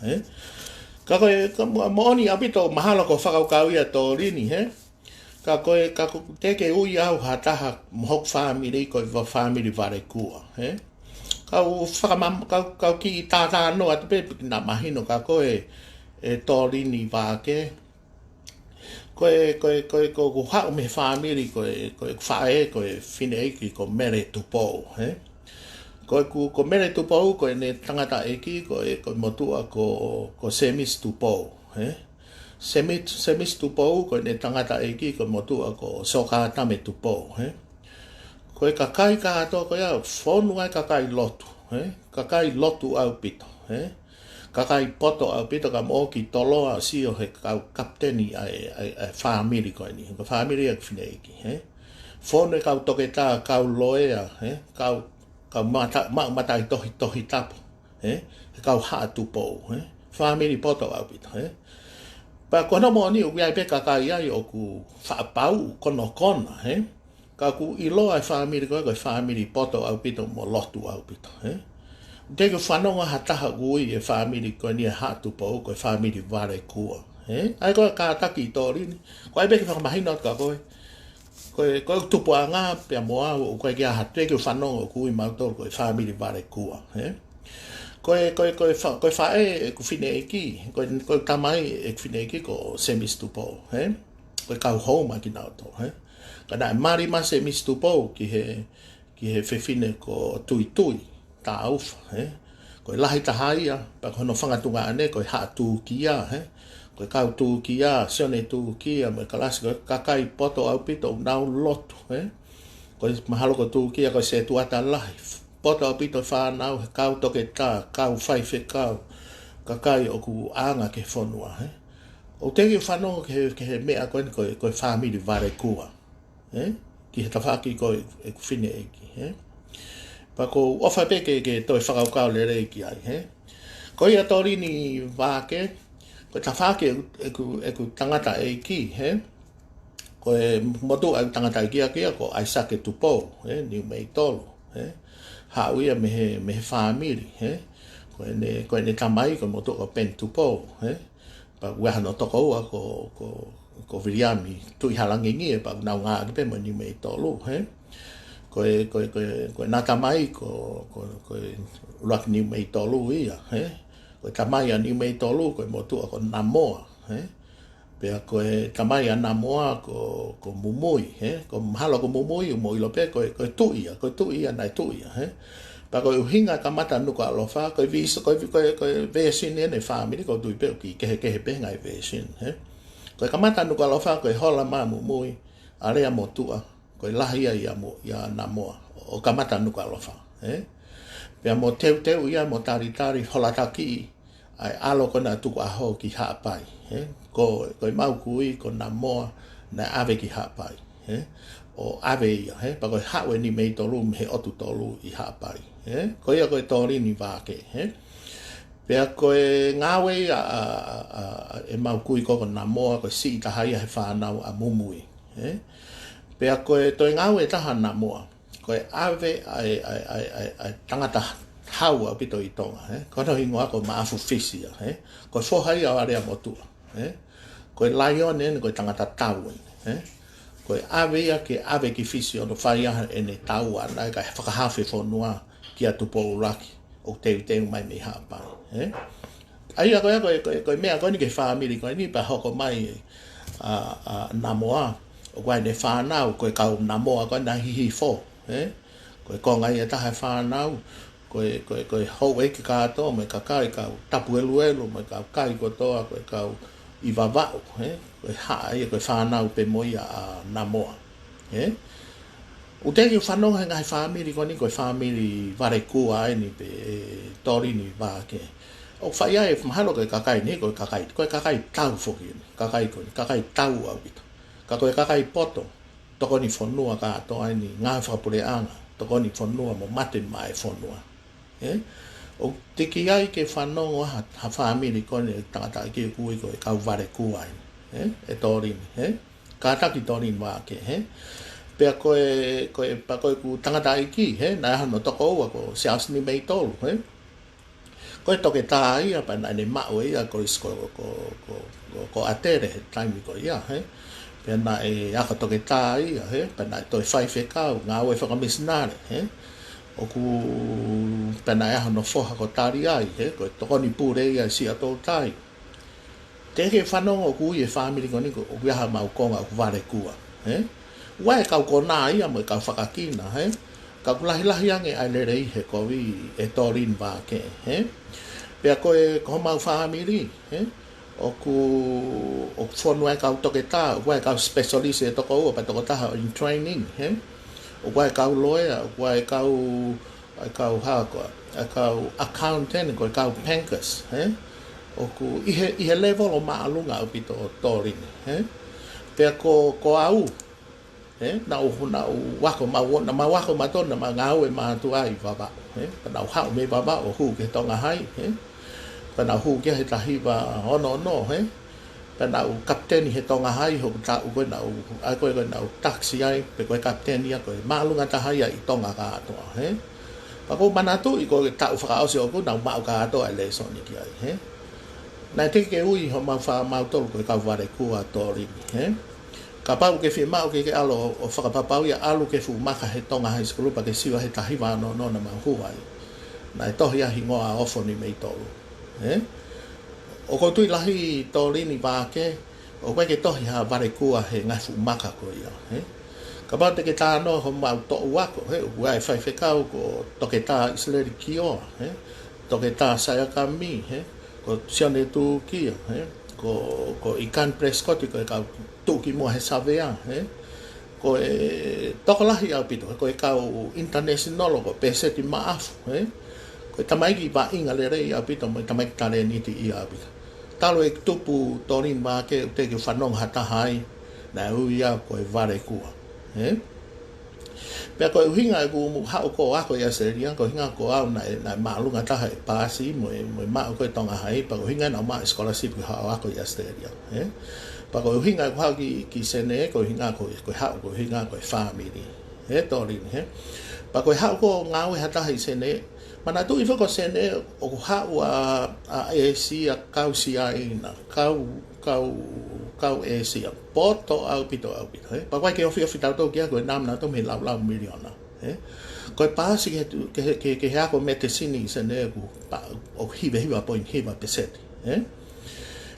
Ka koe mooni apito mahalo ko whakaukau ia Torini, ka koe teke ui au hataha mhok whamiri koe whamiri ware kua. Kau ki tātā no atu pe nā mahino ka koe e Torini wā ke. Koe hau me whamiri koe whae koe whine eki ko mere tupou. Ko mere tupou koe ne tangata eki koe motua ko semis tupou. Semis tupou koe ne tangata eki koe motua ko sokatame tupou. Koe kakai ka ato koe au whonu ai kakai lotu. Kakai lotu au pito. Kakai poto au pito ka mo ki toloa sio he kau kapteni ai whamiri koe ni. Ko whamiri ak whine eki. Whonu e kau toke tā kau loea. Kau matai tohi tapo. Kau haa tupou. Whamiri poto au pito. Pa kono mo ni uiai pe kakai ai o ku whaapau kono kona. Ka ku ilo ai whamiri koe whamiri poto au pito mo lotu au pito. Teke whanonga hataha ui e whamiri koe ni haa tupou koe whamiri ware kua. Ai koe ka taki i Torini. Koe beke whakamahina ka koe. Koe tupu a ngā pia moa o koe kia hatu eke whanonga o kui mautoro koe whamiri ware kua. Koe whae e ku whine eki, koe tamai e ku whine eki ko semis tupou. Koe kau hou ma ki nao tō. Kana e marima semis tupou ki he whine ko tui, tā auwha. Koe lahi tahaia, pa kono whangatunga ane, koe haa tū kia. Koe kau tū kia, sione tū kia, me kalasi koe kakai poto au pito nau lotu. Koe mahalo ko tū kia, koe se tuata lahi. Poto au pito whanau, kau toke tā, kau whaiwhe kau. Kakai o ku anga ke whanua. O teki whanau ke he mea koe whamiri ware kua. Ki he tawhaki koe e ku whine eki. Pa ko ofa peke ke toi whakaukau le reiki ai. Koe a Torini wāke, koe tawhake e ku tangata eki. Koe motu ai tangata eki akia ko Aisake Tupou, Niu Mei Tolu. Hauia me he whamiri. Koe ne tamai koe motu ko Pen Tupou. Pa weha no toko ua ko Viriami tui halangi ngie pa nau ngā kipe mo Niu Mei Tolu. Koe nā tamai ko Luaki Niu Mei Tolu ia. Koe tamai a Niu Mei Tolu koe motua ko Namoa. Pea koe tamai a Namoa ko Mumui. Ko mahalo ko Mumui mo ilo pe koe tuia nai tuia. Pa koe uhinga ka mata nuka alofa, koe vesin ene whamiri ko tui peo ki kehe pe ngai vesin. Koe ka mata nuka alofa koe hola maa Mumui, area mo tua. Koe lahia ia Namoa, o ka mata nuka alofa. Pea mo teu ia mo tari holataki, ai alo kona tuku aho ki haapai. Koe mau kui ko Namoa na ave ki haapai. O ave ia, pa koe hawe ni Mei Tolu me he otu tolu i haapai. Koe ia koe Torini wāke. Pea koe ngawe e mau kui ko Namoa, koe si tahai he whanau a Mumui. Pea koe toi ngawe taha Namoa, koe ave ai tangata haua pito i tonga. Kono hingoa ko maafu fisia. Koe whohai au area motua. Koe lion koe tangata tauen. Koe ave ia ke ave ki fisi ono whaiaha ene tau ana ka whakahawhi whonua ki atu Pōuraki o teu mai me haapai. ai ko mea ko ni ke family ko ni pa hoko mai na moa o ko ne fa na ko ka na moa ko na hi fo ko ngai ta ha fa na ko ho e ki ka to me ka ka tapu elu me ka ko to ko ka I vava ko ha ko fa na pe moi a na moa o te ki whanau he ngai family ko ni ko family vare kua ai ni pe tori ni va ke o whai ai mahalo ko kakai ni ko kakai tau foki kakai tau au bito kakai poto toko ni whanua ka to ai ni ngā whapure anga toko ni whanua mo mate mai whanua o te ki ai ke whanau ha family ko ni tangata ki kui ko kau vare kua ai e tori ni ka taki tori ni va ke pea koe ku tangata iki na hano toko ko sias ni mei tolu koe toke tā ia pa na ne mao ia ko atere taimi ko ia pea na aka toke tā ia pa na toi whai whekau ngā ue whakamisnare o ku pa na hano foha ko tari ai ko toko ni pure ia si ato tai te ke whanonga o ku i e family ko ni ko o kuiaha mau konga o ku vare kua Wai kau ko nā ia mo kau whakakina, Kau lahi ange ai le rei he ko vi e torin wā ke, Pea ko mau whamiri, O whonua kau toke tā, wai kau specialist e toko ua, pa toko taha in training, O wai kau lawyer, wai kau accountant, ko kau bankers, O ku ihe level o maalunga o pito o torin, Pea ko au, na wako ma tona ma ngau e ma tu ai baba pa na hau me baba o hu ke tonga hai pa na hu ke he tahi ba ono pa na u kapten he tonga hai ho ta u ko na taxi ai pe ko kapten ia ko ma lu ngata hai i tonga ka to pa ko mana tu i ko ta u fa o se o ko na ma ka to ai le so ni ki ai na te ke ui ho ma fa ma to ko ka vare ku a tori ka pau ke whimau ke alo o whakapapau ia alu ke whumaka he tonga high school pa ke siwa he tahiwa no na mahuai na e tohi ahi ngoa ofo ni mei tolu o ko tui lahi tori ni wāke o koe ke tohi ha vare kua he ngai whumaka ko ia ka pau te ke tāno ho mau to uako o kuai whai whekau ko toke tā Isleri Kioa toke tā Sayakami ko Sione Tu Kia ko Ikan Prescott ko kau tuki mo he savea ko toko lahi au pito ko kau international ko peseti maafu ko tamai ki ba inga le rei au pito mo tamai tale ni ti ia pito talo e tupu torin ba ke te ke whanong hata hai na uia ko vare kua pe ko hinga ku mu ha ko ako ya seria ko hinga ko au na malunga ta hai pasi mo ma ko tonga hai pa ko hinga na ma scholarship ha ako ya seria pa ko hinga ko ki sene ko hinga ko ha ko hinga ko family torin pa ko ha ko ngau hata hai sene mana tu ifo ko sene o ha wa AC a kausia ina kau AC a poto au pito pa ko ke ofi tau to kia ko nam na to me lau miliona ko pasi ke ha ko medicine sene ko o hiva point hiva peset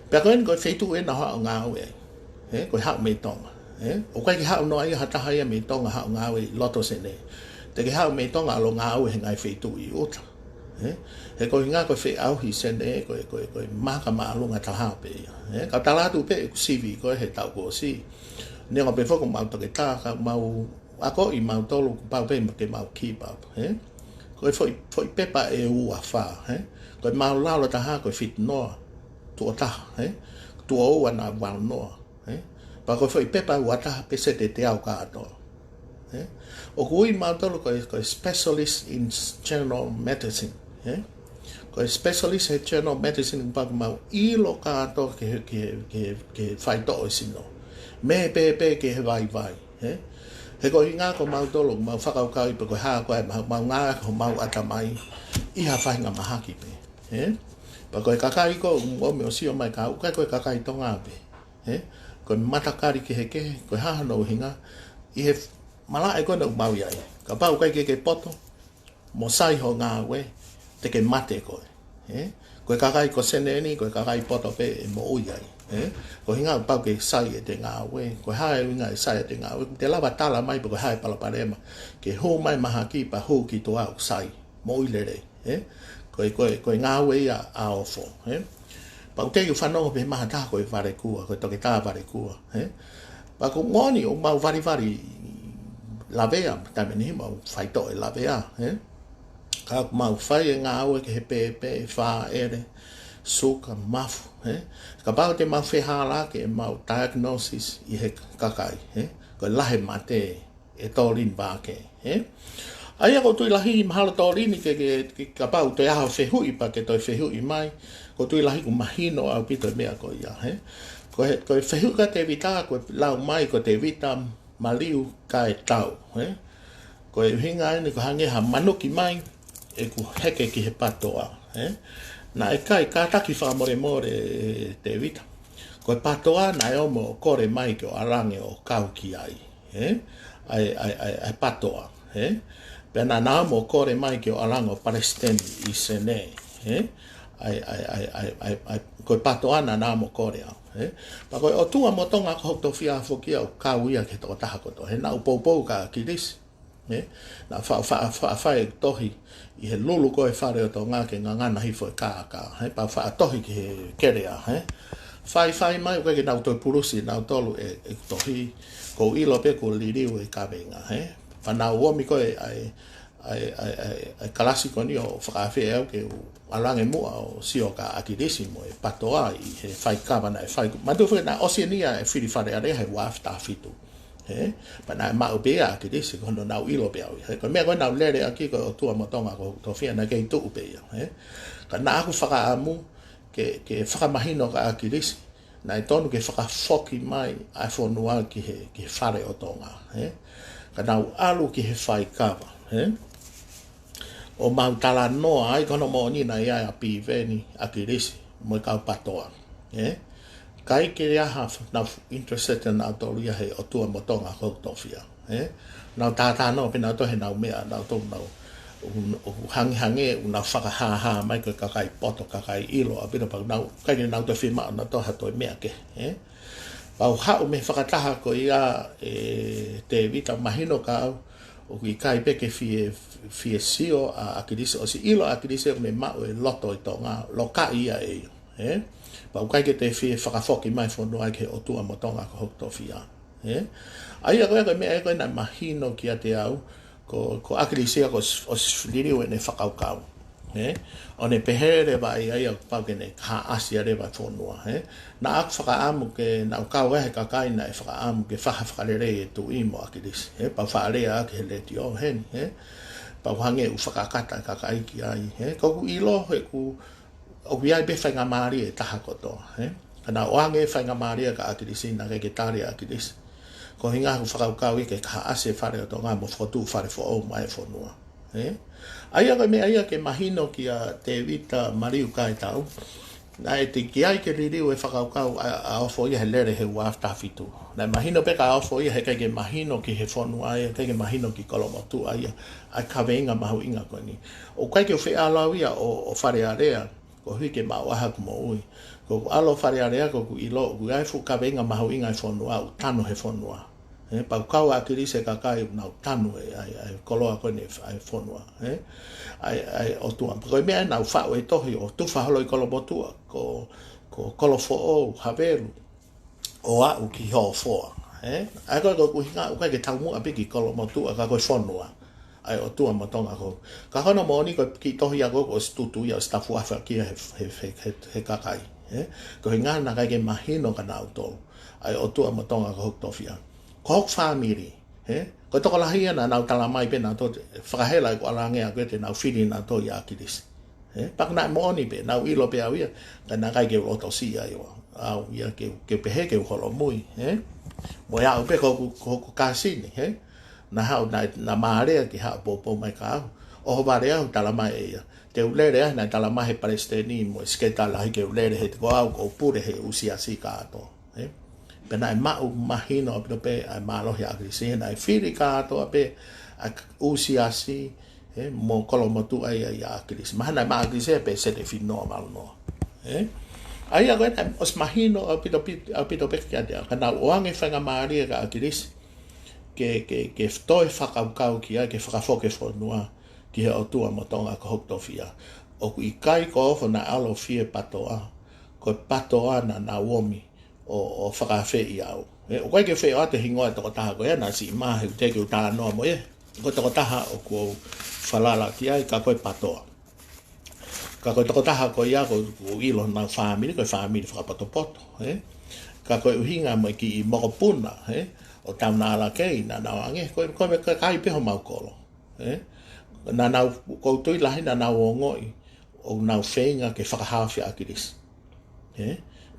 pe ko en ko feitu en ha ngau ko ha me tonga o ko ke ha no ai hata hai me tonga ha ngau loto sene te ke ha me tonga lo ngau he ngai feitu I uta he ko hinga ko fe au hi sene ko maka ma lo ngata ha pe ka tala tu pe CV ko he tau ko si ne ko pe fo ko mau to ke ta ka mau ako I mau tolu pa pe ke mau keep up ko foi pe pa e u afa ko mau la lo ta ha ko fit no tu ta tu o na wa no pa ko foi pe pa wa ta pe se te au ka to o kui mau tolu ko specialist in general medicine ko specialist in general medicine pa mau I lo ka to ke fai to sino me pe ke vai he ko hinga ko mau tolu mau whakau kau I ko ha ko mau ngā ko mau atamai I ha whai ngā mahaki pe pa ko kakai ko o me o si o mai ka ko kakai tonga pe ko matakari ke heke ko ha no hinga I he mala e ko no mau ia ka pau kai ke poto mo sai ho ngā we te ke mate ko Koe kakai ko seneni, koe kakai poto pe e mo ui ai. Ko hinga pau ke sai e te ngā we, ko hae winga e sai e te ngā we, te lava tala mai pa ko hae palaparema, ke hō mai maha ki pa hō ki to au sai, mo ui lere. Koe ngā we ia a ofo. Pau te iu whanongo pe maha tā koe whare kua, koe toke tā whare kua. Pa ko ngoni o mau whari lavea, tame ni mau whaito e lavea. Ka mau whai e ngā aue ke he pepe, wha ere, suka, mafu. Ka pao te mau whehala ke mau diagnosis i he kakai. Koe lahe mate e tōrin wāke. Aia ko tui lahi i mahala tōrini ke ka pao te aho whehui pa ke toi whehui mai. Ko tui lahi ku mahino au pito e mea ko ia. Koe whehui ka te vita, koe lau mai ko te vita maliu ka e tau. Koe hinga ene ko hangeha manuki mai, e ku heke ki he patoa. Na e kai kātaki whamore te vita. Koe patoa na e omo kore mai ki o arange o kauki ai. Ai patoa. Pena na omo kore mai ki o arange o Palestini i sene. Koe patoa na omo kore au. Pa koe o tua motonga ko hokto fia fokia o kauia ke toko taha koto. He na upopou ka kirisi. Na whae tohi i he lulu koe whare o tō ngā ke ngangana hifo e kāka. Pa whae tohi ki he kerea. Whae mai koe ke nau toi purusi, nau tolu e tohi ko ilo pe ko liriu e kawenga. Whanau uomi koe ai kalasi ko ni o whakawhi au ke alange mua o sio ka akirisi mo e patoa i he whae kawana e whae. Matu whae na Oceania e whiri whare are hei wafta fitu. Pa na mau bea ki disi ko no nau ilo bea ko mea ko nau lere aki ko tua motonga ko to fia na kei tu bea ka na aku whakaamu ke whakamahino ka aki disi na e tonu ke whakafoki mai ai whonua ki he whare o tonga ka nau alu ki he whai kawa o mau tala noa ai kono mo ni na ia a piveni aki disi mo kau patoa kai ke aha na interested in autoria he o tua motonga ko tofia na tata no pena to he na mea na to na hangi una whaka ha mai ko kakai poto kakai ilo a pina pa na kai na to firma na to ha to mea ke pa ha o me whakataha ko ia te vita mahino ka o ki kai pe ke fie sio a akidisi o si ilo akidisi me ma o loto i tonga loka ia pa ukai ke te fie whakafoki mai whono ai ke o tua motonga ko hokto fia. Ai koe mea koe na mahino ki a te au ko akirisia ko liriu e ne whakaukau. O ne pehere wa ai au pau ke ne ka asia rewa whonua. Na aku whakaamu ke na ukau he kakai na e whakaamu ke whakalere e tu imo akirisi. Pau whaarea ke he leti o hen. Pau hange u whakakata kakai ki ai. Koku ilo he ku o viai be whainga maari e taha koto. Kana oange whainga maari ka akirisi na ke tari akirisi. Ko hinga hu whakaukau i ke ka ase whare o tonga mo whotu whare who o mai whonua. Aia koe me aia ke mahino ki a te vita mariu kai tau. Na e te ki ai ke ririu e whakaukau a ofo ia he lere he uafta fitu. Na mahino pe ka ofo ia he ke mahino ki he whonua ai, ke mahino ki kolomotu ai, ai ka veinga mahu inga koe ni. O kai ke whi alau ia o whare area, ko hui ke mau aha ku mo ui. Ko alo whare area ko ku ilo, ku ai fu ka venga mahu inga i whonua, u tanu he whonua. Pau kau a kirise ka kai na u tanu e ai koloa koe ne ai whonua. Ai o tua. Ko mea na u whao e tohi o tu whaholo i kolomotua, ko kolofo o haveru, o a u ki ho foa. Ai koe ku hinga, u kai ke tau mua piki kolomotua ka koe whonua. Ai o tua motonga ko. Ka hono mo ni ko ki tohi a ko stutu ia stafu afa ki he kakai. Ko hinga na kai ke mahino ka na auto. Ai o tua motonga ko tofia. Ko hok family. Ko toko lahi ana na tala mai pe na to whakahela ko alange a koe te na whiri na to ia kiris. Pak na mo ni pe na ilo pe awia ka na kai ke oto si ai wa. Au ia ke pehe ke holo mui. Mo ia upe ko kasini. Na hau na maarea ki hau popo mai ka au. O varea au tala mai eia. Te ulere na tala mai he Palestini mo sketa lahi ke ulere he ko au ko pure he usia si ka ato. Pena e mau mahino api pe ai malo he agrisi na e firi ka ato ape usia si mo kolo mo tu ai akilis mahana ma akilis pe se de fin normal no ai agora os mahino a pito pe que kana oange fanga maria ka akilis que toi whakaukau ki ai, ke whakafoke whanua ki he o tua motonga ka hoktofia. O ku i kai ko ofo na alo fie patoa, ko patoa na womi o whakawhi i au. O kai ke whea te hingoa toko taha ko na si mahi u teke u taha noa mo ko toko taha o ku whalala ki ai ka koe patoa. Ka koe toko taha ko ia ko ilo na whamiri, koe whamiri whakapatopoto. Ka koe uhinga mo ki i mokopuna, o tau nā la kei, nā nau ange, koe me kai peho mau kolo. Nā nau koutui lahi, nā nau o ngoi, o nau whenga ke whakahawhi akiris.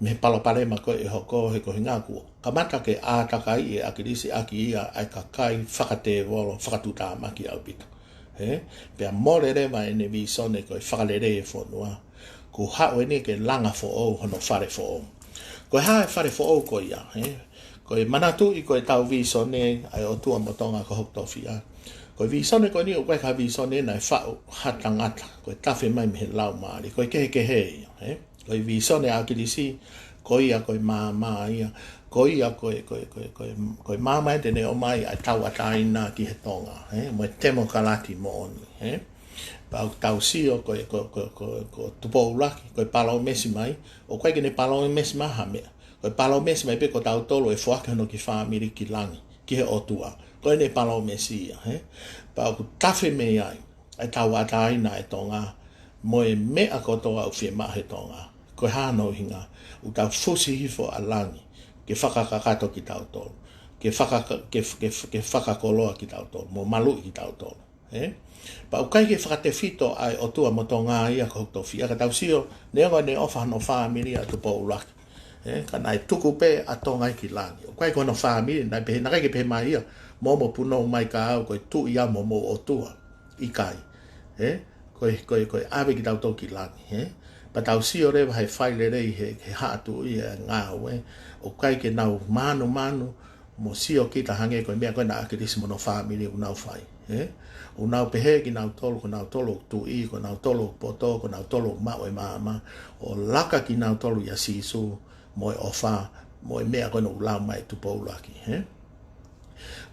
Me palopare ma koe e hoko he kohi ngā kua. Ka mata ke ātakai e akirisi aki ia ai ka kai whakate wolo, whakatuta maki au pito. Pea morere ma ene visone koe whakalere e whonua. Ku hao ene ke langa fo o hono whare fo o. Koe hae whare fo o koe ia, koe manatu i koe tau visone ai o tua motonga ko hoktofia. Koe visone koe ni o koe ka visone nai whao hatangata. Koe tawhi mai mihe lau maari. Koe kehe. Koe visone a kirisi. Koe ia koe maa ia. Koe ia koe maa tene o mai ai tau ataina ki he tonga. Moe temo kalati mo oni. Pau tau sio koe tupo ulaki. Koe palo mesi mai. O koe kene palo mesi maha mea. Koe palo mesi mai pe ko tau tolo e fuake hono ki whamiri ki langi, ki he otua. Koe ne palo mesi ia. Pau ku tawhi me ai, ai tau ataina e tonga, moe mea kotoa u whie mahe tonga. Koe hānau hinga, u tau fusi hifo a langi, ke whakakakato ki tau tolo, ke whakakoloa ki tau tolo, mo malu ki tau tolo. Pau kai ke whakate fito ai otua mo tonga ia ko hoktofia, ka tau sio, neonga ne ofa hano whamiri a tupo ulaki. Ka nai tuku pe a tonga ki langi. O kai kono whamiri, nai pehe nakai ke pehe mai ia, momo puno mai ka au, koe tu ia momo o tua, i kai. Koe awe ki tau tau ki langi. Pa tau sio rewa hei whaile rei he hatu i ngā ue. O kai ke nau manu, mo sio ki ta hange koe mea koe na akirisi mono whamiri u nau whai. O nau pehe ki nau tolo, ko nau tolo tu i, ko nau tolo poto, ko nau tolo mawe maama. O laka ki nau tolo ia sisu, moe ofa, moe mea koe no ulau mai tupo ulaki.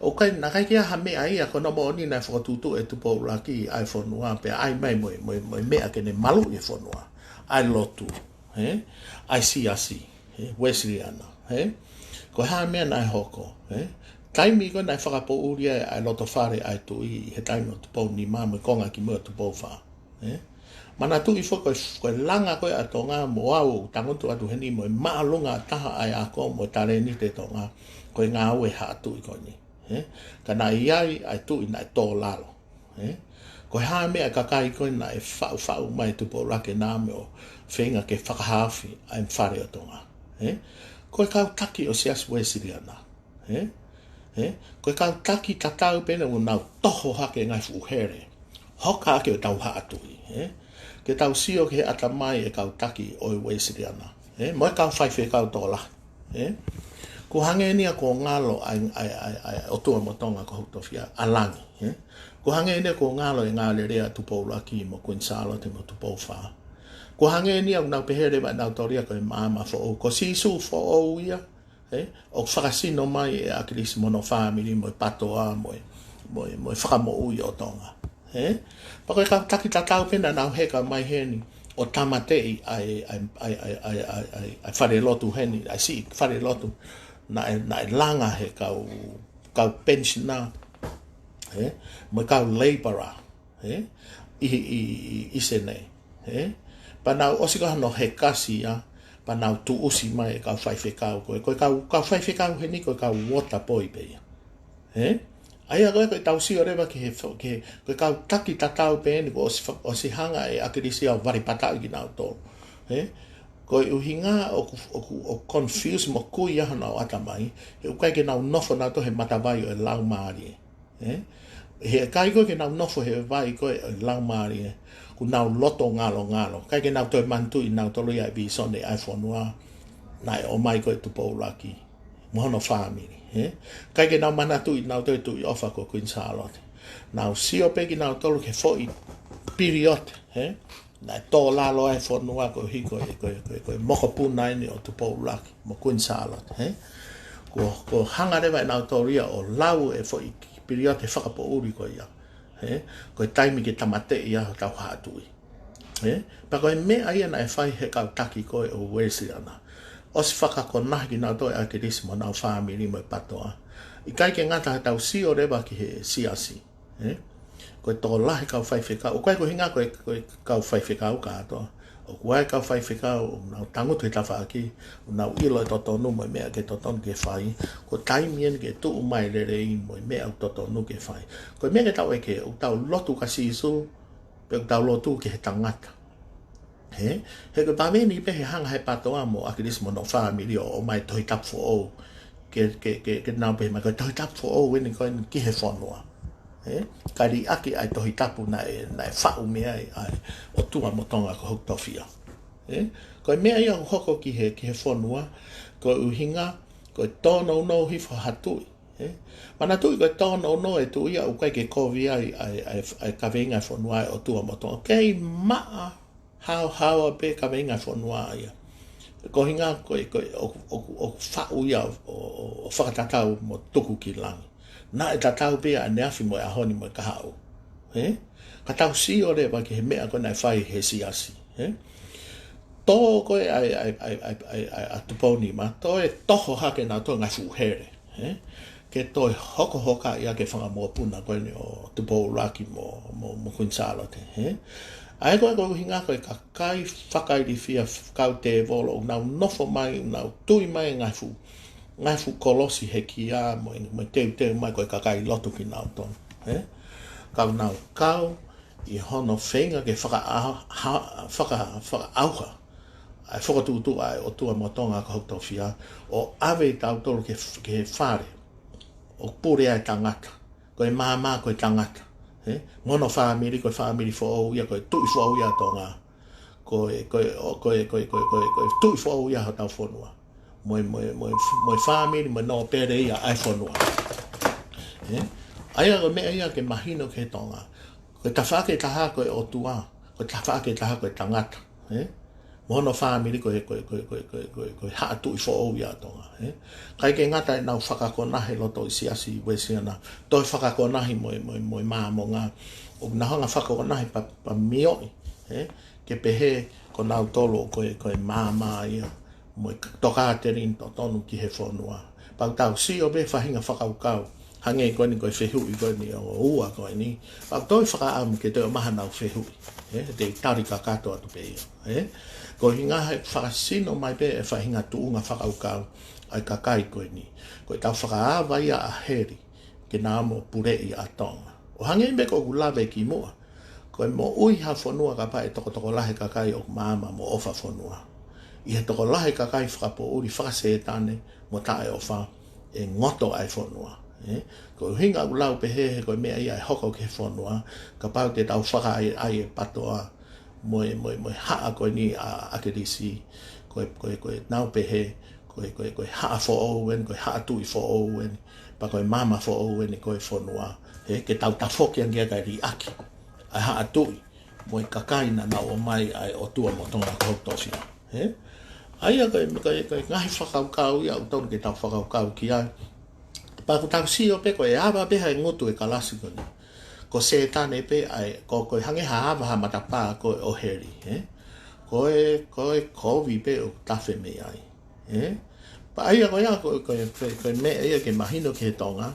O kai na kai kia ha mea ia kono mo ni na whakatutu e tupo ulaki ai whanua, pe ai mai moe mea kene malu e whanua. Ai lotu, ai siasi, Wesleyana. Ko ha mea nai hoko. Taimi ko nai whakapo uria ai loto whare ai tu i he taimi o tupo ni mama konga ki mua tupo wha. Mana tu i whako koe langa koe a tonga mo au tangotu atu heni mo maalunga taha ai ako mo tare ni te tonga koe ngā ue hatu i koe ni. Ka nai iai ai tu i nai tō lalo. Koe haa mea kakai koe nai whau mai tupo rake nā me o whenga ke whakahawhi ai mwhare o tonga. Koe kau taki o sias Wesleyana. Koe kau taki tatau pena o nau toho hake ngai fuhere. Hoka ake o tau hatu i. Ke tau sio ke ata mai e kau taki o Wesleyana. Moe kau whaiwhe kau tōla. Ko hange nia ko ngalo ai o tua motonga ko hoktofia alangi. Ko hange nia ko ngalo e ngale rea tupo ulaki mo kuensalo te mo tupo wha. Ko hange nia unau pehere wa nau toria ko e maama fo o. Ko sisu fo o ia. O whakasino mai e akirisi mono whamiri mo e patoa mo e whakamo ui o tonga. Pako e kau taki tatau pena nau heka mai heni o tamatei ai whare lotu heni, ai si whare lotu na e langa he kau pensioner, mo kau laborer, i se nei. Pa nau osiko hano he kasi ya, pa nau tu usi mai e kau whaiwhe kau koe, koe kau whaiwhe kau heni koe kau wota poi peia. Aia koe tau sio rewa ki koe kau taki tatau pēni ko o si hanga e akirisi au waripatau ki nau tō. Koe uhinga o confuse mo kui ahana o atamai, e ukai ke nau nofo nau to he matawai o e lau maari. He kai koe ke nau nofo he vai koe o lau maari, ku nau loto ngalo. Kai ke nau toi mantu i nau tolu ia i sone ai whanua, nai o mai koe tupo ulaki, mohono whamiri. Kai ke nau manatu i nau toi tu i ofa ko Queen Charlotte. Nau sio peki nau tolu ke foi period, he? Na to la lo e fonua ko hi ko moko puna ni o tu po laki mo kun salat, he? Ko hanga rewa nau toria o lau e foi period e whakapo uri ko ia, he? Ko taimi ke tamate ia tau hatui, he? Pa ko me aia na e whai he kau taki ko o wesi ana. O si whakakonahi ki nau toi akirismo nau whamiri mo e patoa. I kai ke ngata tau si o rewa ki he siasi, he? Koe tō lahi kau whaiwhekau. O kai ko hinga koe kau whaiwhekau ka atoa. O kuai kau whaiwhekau, o nau tangutu he tawha aki, o nau ilo e totonu mo mea ke totonu ke whai. Ko taimien ke tuu mai rerei mo mea o totonu ke whai. Koe mea ke tau eke, o tau lotu ka sisu, pe o tau lotu ke he tangata. He? He ko pameni pe he hanga he patoa mo akirismo no whamiri o mai tohi tapu o. Ke nau pe mai koe tohi tapu o, wini koe ki he whanua. Kari aki ai tohi tapu na e whau mea ai o tua motonga ko hok tofia. Koe mea ia hoko ki he whanua, ko uhinga, ko tōno no hifo hatui. Mana tui ko tōno no e tu ia ukai ke kovi ai kawenga whanua o tua motonga. Kei maa hau a pe kawenga whanua ia. Ko hinga ko o whau ia o whakatatau mo tuku ki langi. Na e tatau pia a neafi mo e ahoni mo e kahau. Ka tau si o rewa ki he mea koe nai whai he siasi. Tō koe a tuponi ma, tō e toho hake nā tō ngai fuhere. Ke tō e hoko hoka ia ke whanga mua puna koe ni o tupou raki mo kunsalote. Ai koe koe hinga koe ka kai whakairi fia kau te volo, nau nofo mai, nau tui mai ngai fu. Ngai fu kolosi he ki a mo teu mai koe kakai lotu ki nau tonu. Kau nau kau i hono whenga ke whakaauha. Ai whakatutu ai o tua motonga ka hoktowhia o awe tau tolu ke whare. O pure ai tangata. Koe māma koe tangata. Ngono whamiri koe whamiri whou ia koe tui whou ia tonga. Koe tui whou ia ho tau whonua. Moi family mo no pere ia iPhone wa. Ai ko me ia ke mahino ke tonga. Ko ta fa ke taha ko o tua, ko ta fa ke taha ko tangata, Mo no family ko ha tu fo o ia tonga, Kai ke ngata na whakakona he loto siasi wesiana. To whakakona hi mo mo nga. O na hanga whakakona he pa mio, Ke pehe ko na tolo ko mama ia. Mo toka te rin to tonu ki he whanua. Pau tau si o be whahinga whakaukau. Hange koe ni koe whehui koe ni o ua koe ni. Pau toi whakaamu ke te o maha nau whehui. Te tari ka katoa tu pe ia. Ko hinga he whakasino mai pe e whahinga tuunga whakaukau. Ai kakai koe ni. Koe tau whakaawa ia a heri. Ke nā mo pure i a tonga. O hange me ko gulawe ki mua. Koe mo ui ha whanua ka pa e toko lahe kakai o mama mo ofa whanua. I he toko lahe kakai whakapo uri whakase tane mo tae o wha e ngoto ai whanua. Ko hinga ulau pehe koe mea ia e hoko ke whanua ka pau te tau whaka ai e patoa mo haa koe ni a akirisi koe nau pehe koe haa fo ouen, koe haa tui fo ouen, pa koe mama fo ouen koe whanua. Ke tau tafoki angia kai ri aki ai haa tui mo i kakai na nau o mai ai o tua mo tonga kohoktosia. Aia koe ngahi whakaukau ia o tonu ke tau whakaukau ki ai. Pako tau si o pe koe awa peha e ngotu e kalasi koni. Ko se tane pe ai koe hange haawa ha matapā koe o heri. Koe kovi pe o tafe me ai. Pa aia koe me ia ke mahino ke tonga.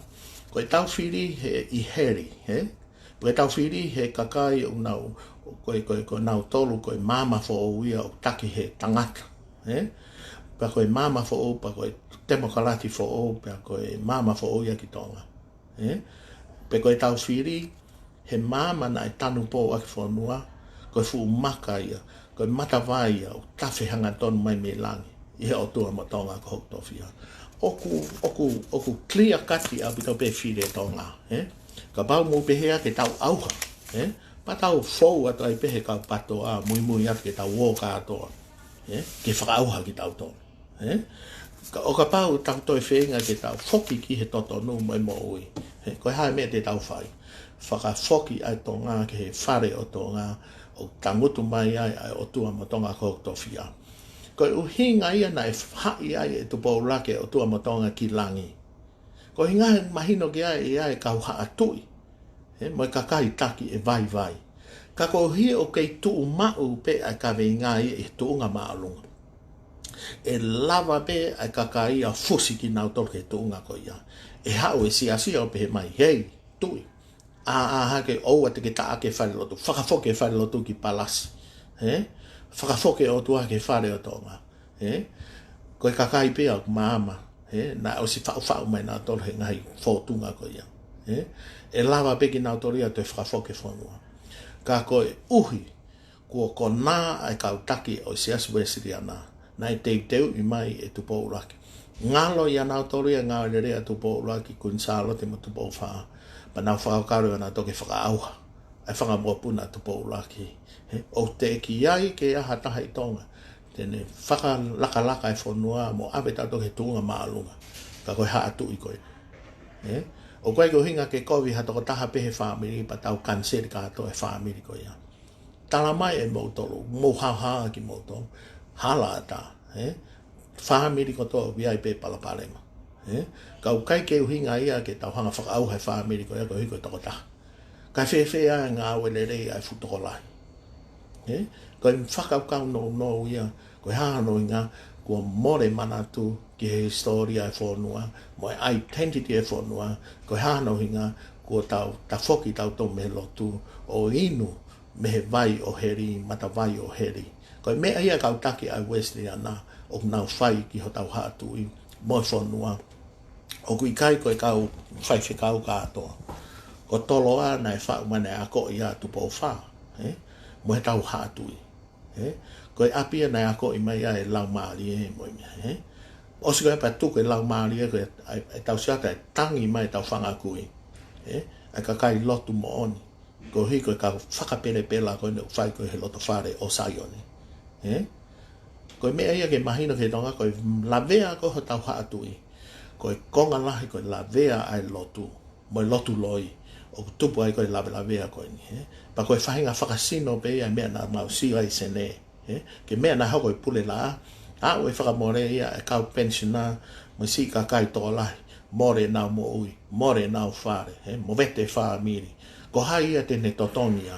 Koe tau whiri he i heri. Koe tau whiri he kakai o nau. Koe nau tolu koe mama fo o ia o taki he tangata. Pa koe mama fo o, pa koe demokarati fo o, pa koe mama fo o ia ki tonga. Pe koe tau whiri, he mama na e tanu po aki whanua, koe fu maka ia, koe matawai ia, o tawhi hanga tonu mai me langi, i he o tua mo tonga ko hoktowhia. Oku clear kati a bitau pe whiri e tonga. Ka bau mo pehea ke tau auha. Pa tau fou atu ai pehe ka pato a mui atu ke tau woka atoa. Ke whakauha ki tau tonu. O ka pau tau toi whenga ke tau whoki ki he toto nu mai mo ui. Koe hae mea te tau whai. whakafoki ai tō ngā ke he whare o tō ngā o tangutu mai ai o tua motonga ko tofia. Ko uhinga ia na e hai ai e tupo lake o tua motonga ki langi. Ko hinga mahino ki ai kau haa tui. Mo e kakai taki e vai vai. Ka ko hi o kei tuu mau pe ai ka vei ngā i e tuunga maalunga. E lava pe ai kakai a fusi ki nau tol ke tuunga ko ia. E hao e siasia o pe mai, hei, tui. Hake oua te ke taa ke whare lotu. Whakafoke whare lotu ki palasi. Whakafoke o tua ke whare o tonga. Koe kakai pe au maama. Na o si whau mai nā tol he ngai fōtunga ko ia. E lava pe ki nau toria te whakafoke whanua. Ka koe uhi kua ko nā ai kautaki o sias wesiri ana. Nai te teu i mai e tupo uraki. Ngalo ia nau toria ngā rea tupo uraki kunsalo te mo tupo whaa. Pa nau whakakaru ana toke whakaauha. Ai whangamopuna tupo uraki. O te ki ai ke aha taha i tonga. Tene whakalaka e whanua mo awe tato he tuunga maalunga. Ka koe haa tu i koe. O koe ko hinga ke kovi hatoko taha pehe whaamiri pa tau kanseri ka hato e whaamiri koe ia. Tala mai e mautolo, mo hauhaa ki mautolo. Hala ata. Whaamiri ko toa viai pe palapalema. Kau kai ke uhinga ia ke tau hanga whakaau hai whaamiri koe ia ko hiko toko taha. Kai whewhea ngā welere ai futoko lai. Koe whakaukau no ia, koe hāno inga, kua more manatu ki he historia e whonua, mo e identity e whonua, koe hāno inga, kua tau, ta whoki tau tō me lotu, o inu, me he vai o heri, mata vai o heri. Koe mea ia kau taki ai Wesley ana, o nau whai ki ho tau hātu i, mo e whonua. O kui kai koe kau whai whikau kātoa. Ko tolo a nai whau mane a ko i a tupo wha, mo he tau hātu i. Koe apia nai a ko i mai a e lau maari e mo i mea. O si koe pa tuku e lau maari e koe e tau siaka e tangi mai tau whangakui. E ka kai lotu mo oni. Ko hi koe ka whakapere pela koe ne whai koe he loto whare o Saioni. Koe mea ia ke mahino ke tonga koe lavea ko ho tau hātu i. Koe konga lahi koe lavea ai lotu. Mo lotu loi. O tupu ai koe lavea koe ni. Pa koe whahinga whakasino pe ia mea na mau si ai sene. Ke mea na hau koe pule la. A oi whakamore ia e kau pensiona. Mo si ka kai tō lahi. More nau mo ui. More nau whare. Mo vete wha miri. Ko hai ia tene totonia.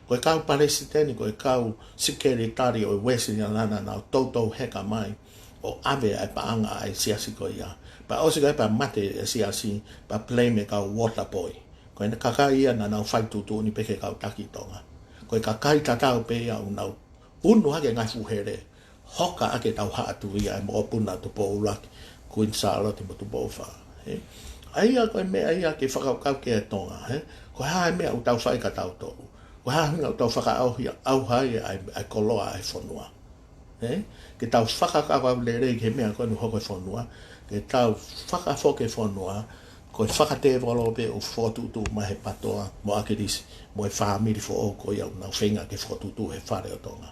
Koe kau palesiteni, koe kau sikeritari o Wesley Alana nau tautou heka mai. O ave ai paanga ai siasi koe ia. Pa osi koe pa mate e siasi. Pa play me kau water boy. Koe na kakai ia na nau whai tutu ni peke kau taki tonga. Koe kakai tatau pe ia u nau unu hake ngai fuhere. Hoka ake tau haatu ia e mo puna tupo ulaki. Kuin Charlotte mo tupo wha. Aia koe mea ia ke whakaukau ke tonga. Koe hae mea u tau whai ka tau toru. Koe hae mea u tau whakaauhia au hai ai koloa ai whanua. Ke tau whakakau lere ke mea koe nu hoko whanua. Ke tau whakafoke whanua. Koe whakatewalo pe o whotutu ma he patoa mo ake disi. Mo e whaamiri fo o koe au nau whenga ke whotutu he whare o tonga.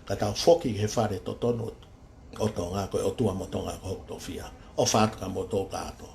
Ka tau whoki he whare to tono o tonga koe o tua mo tonga ko tofia. O whātuka mo tō kātoa.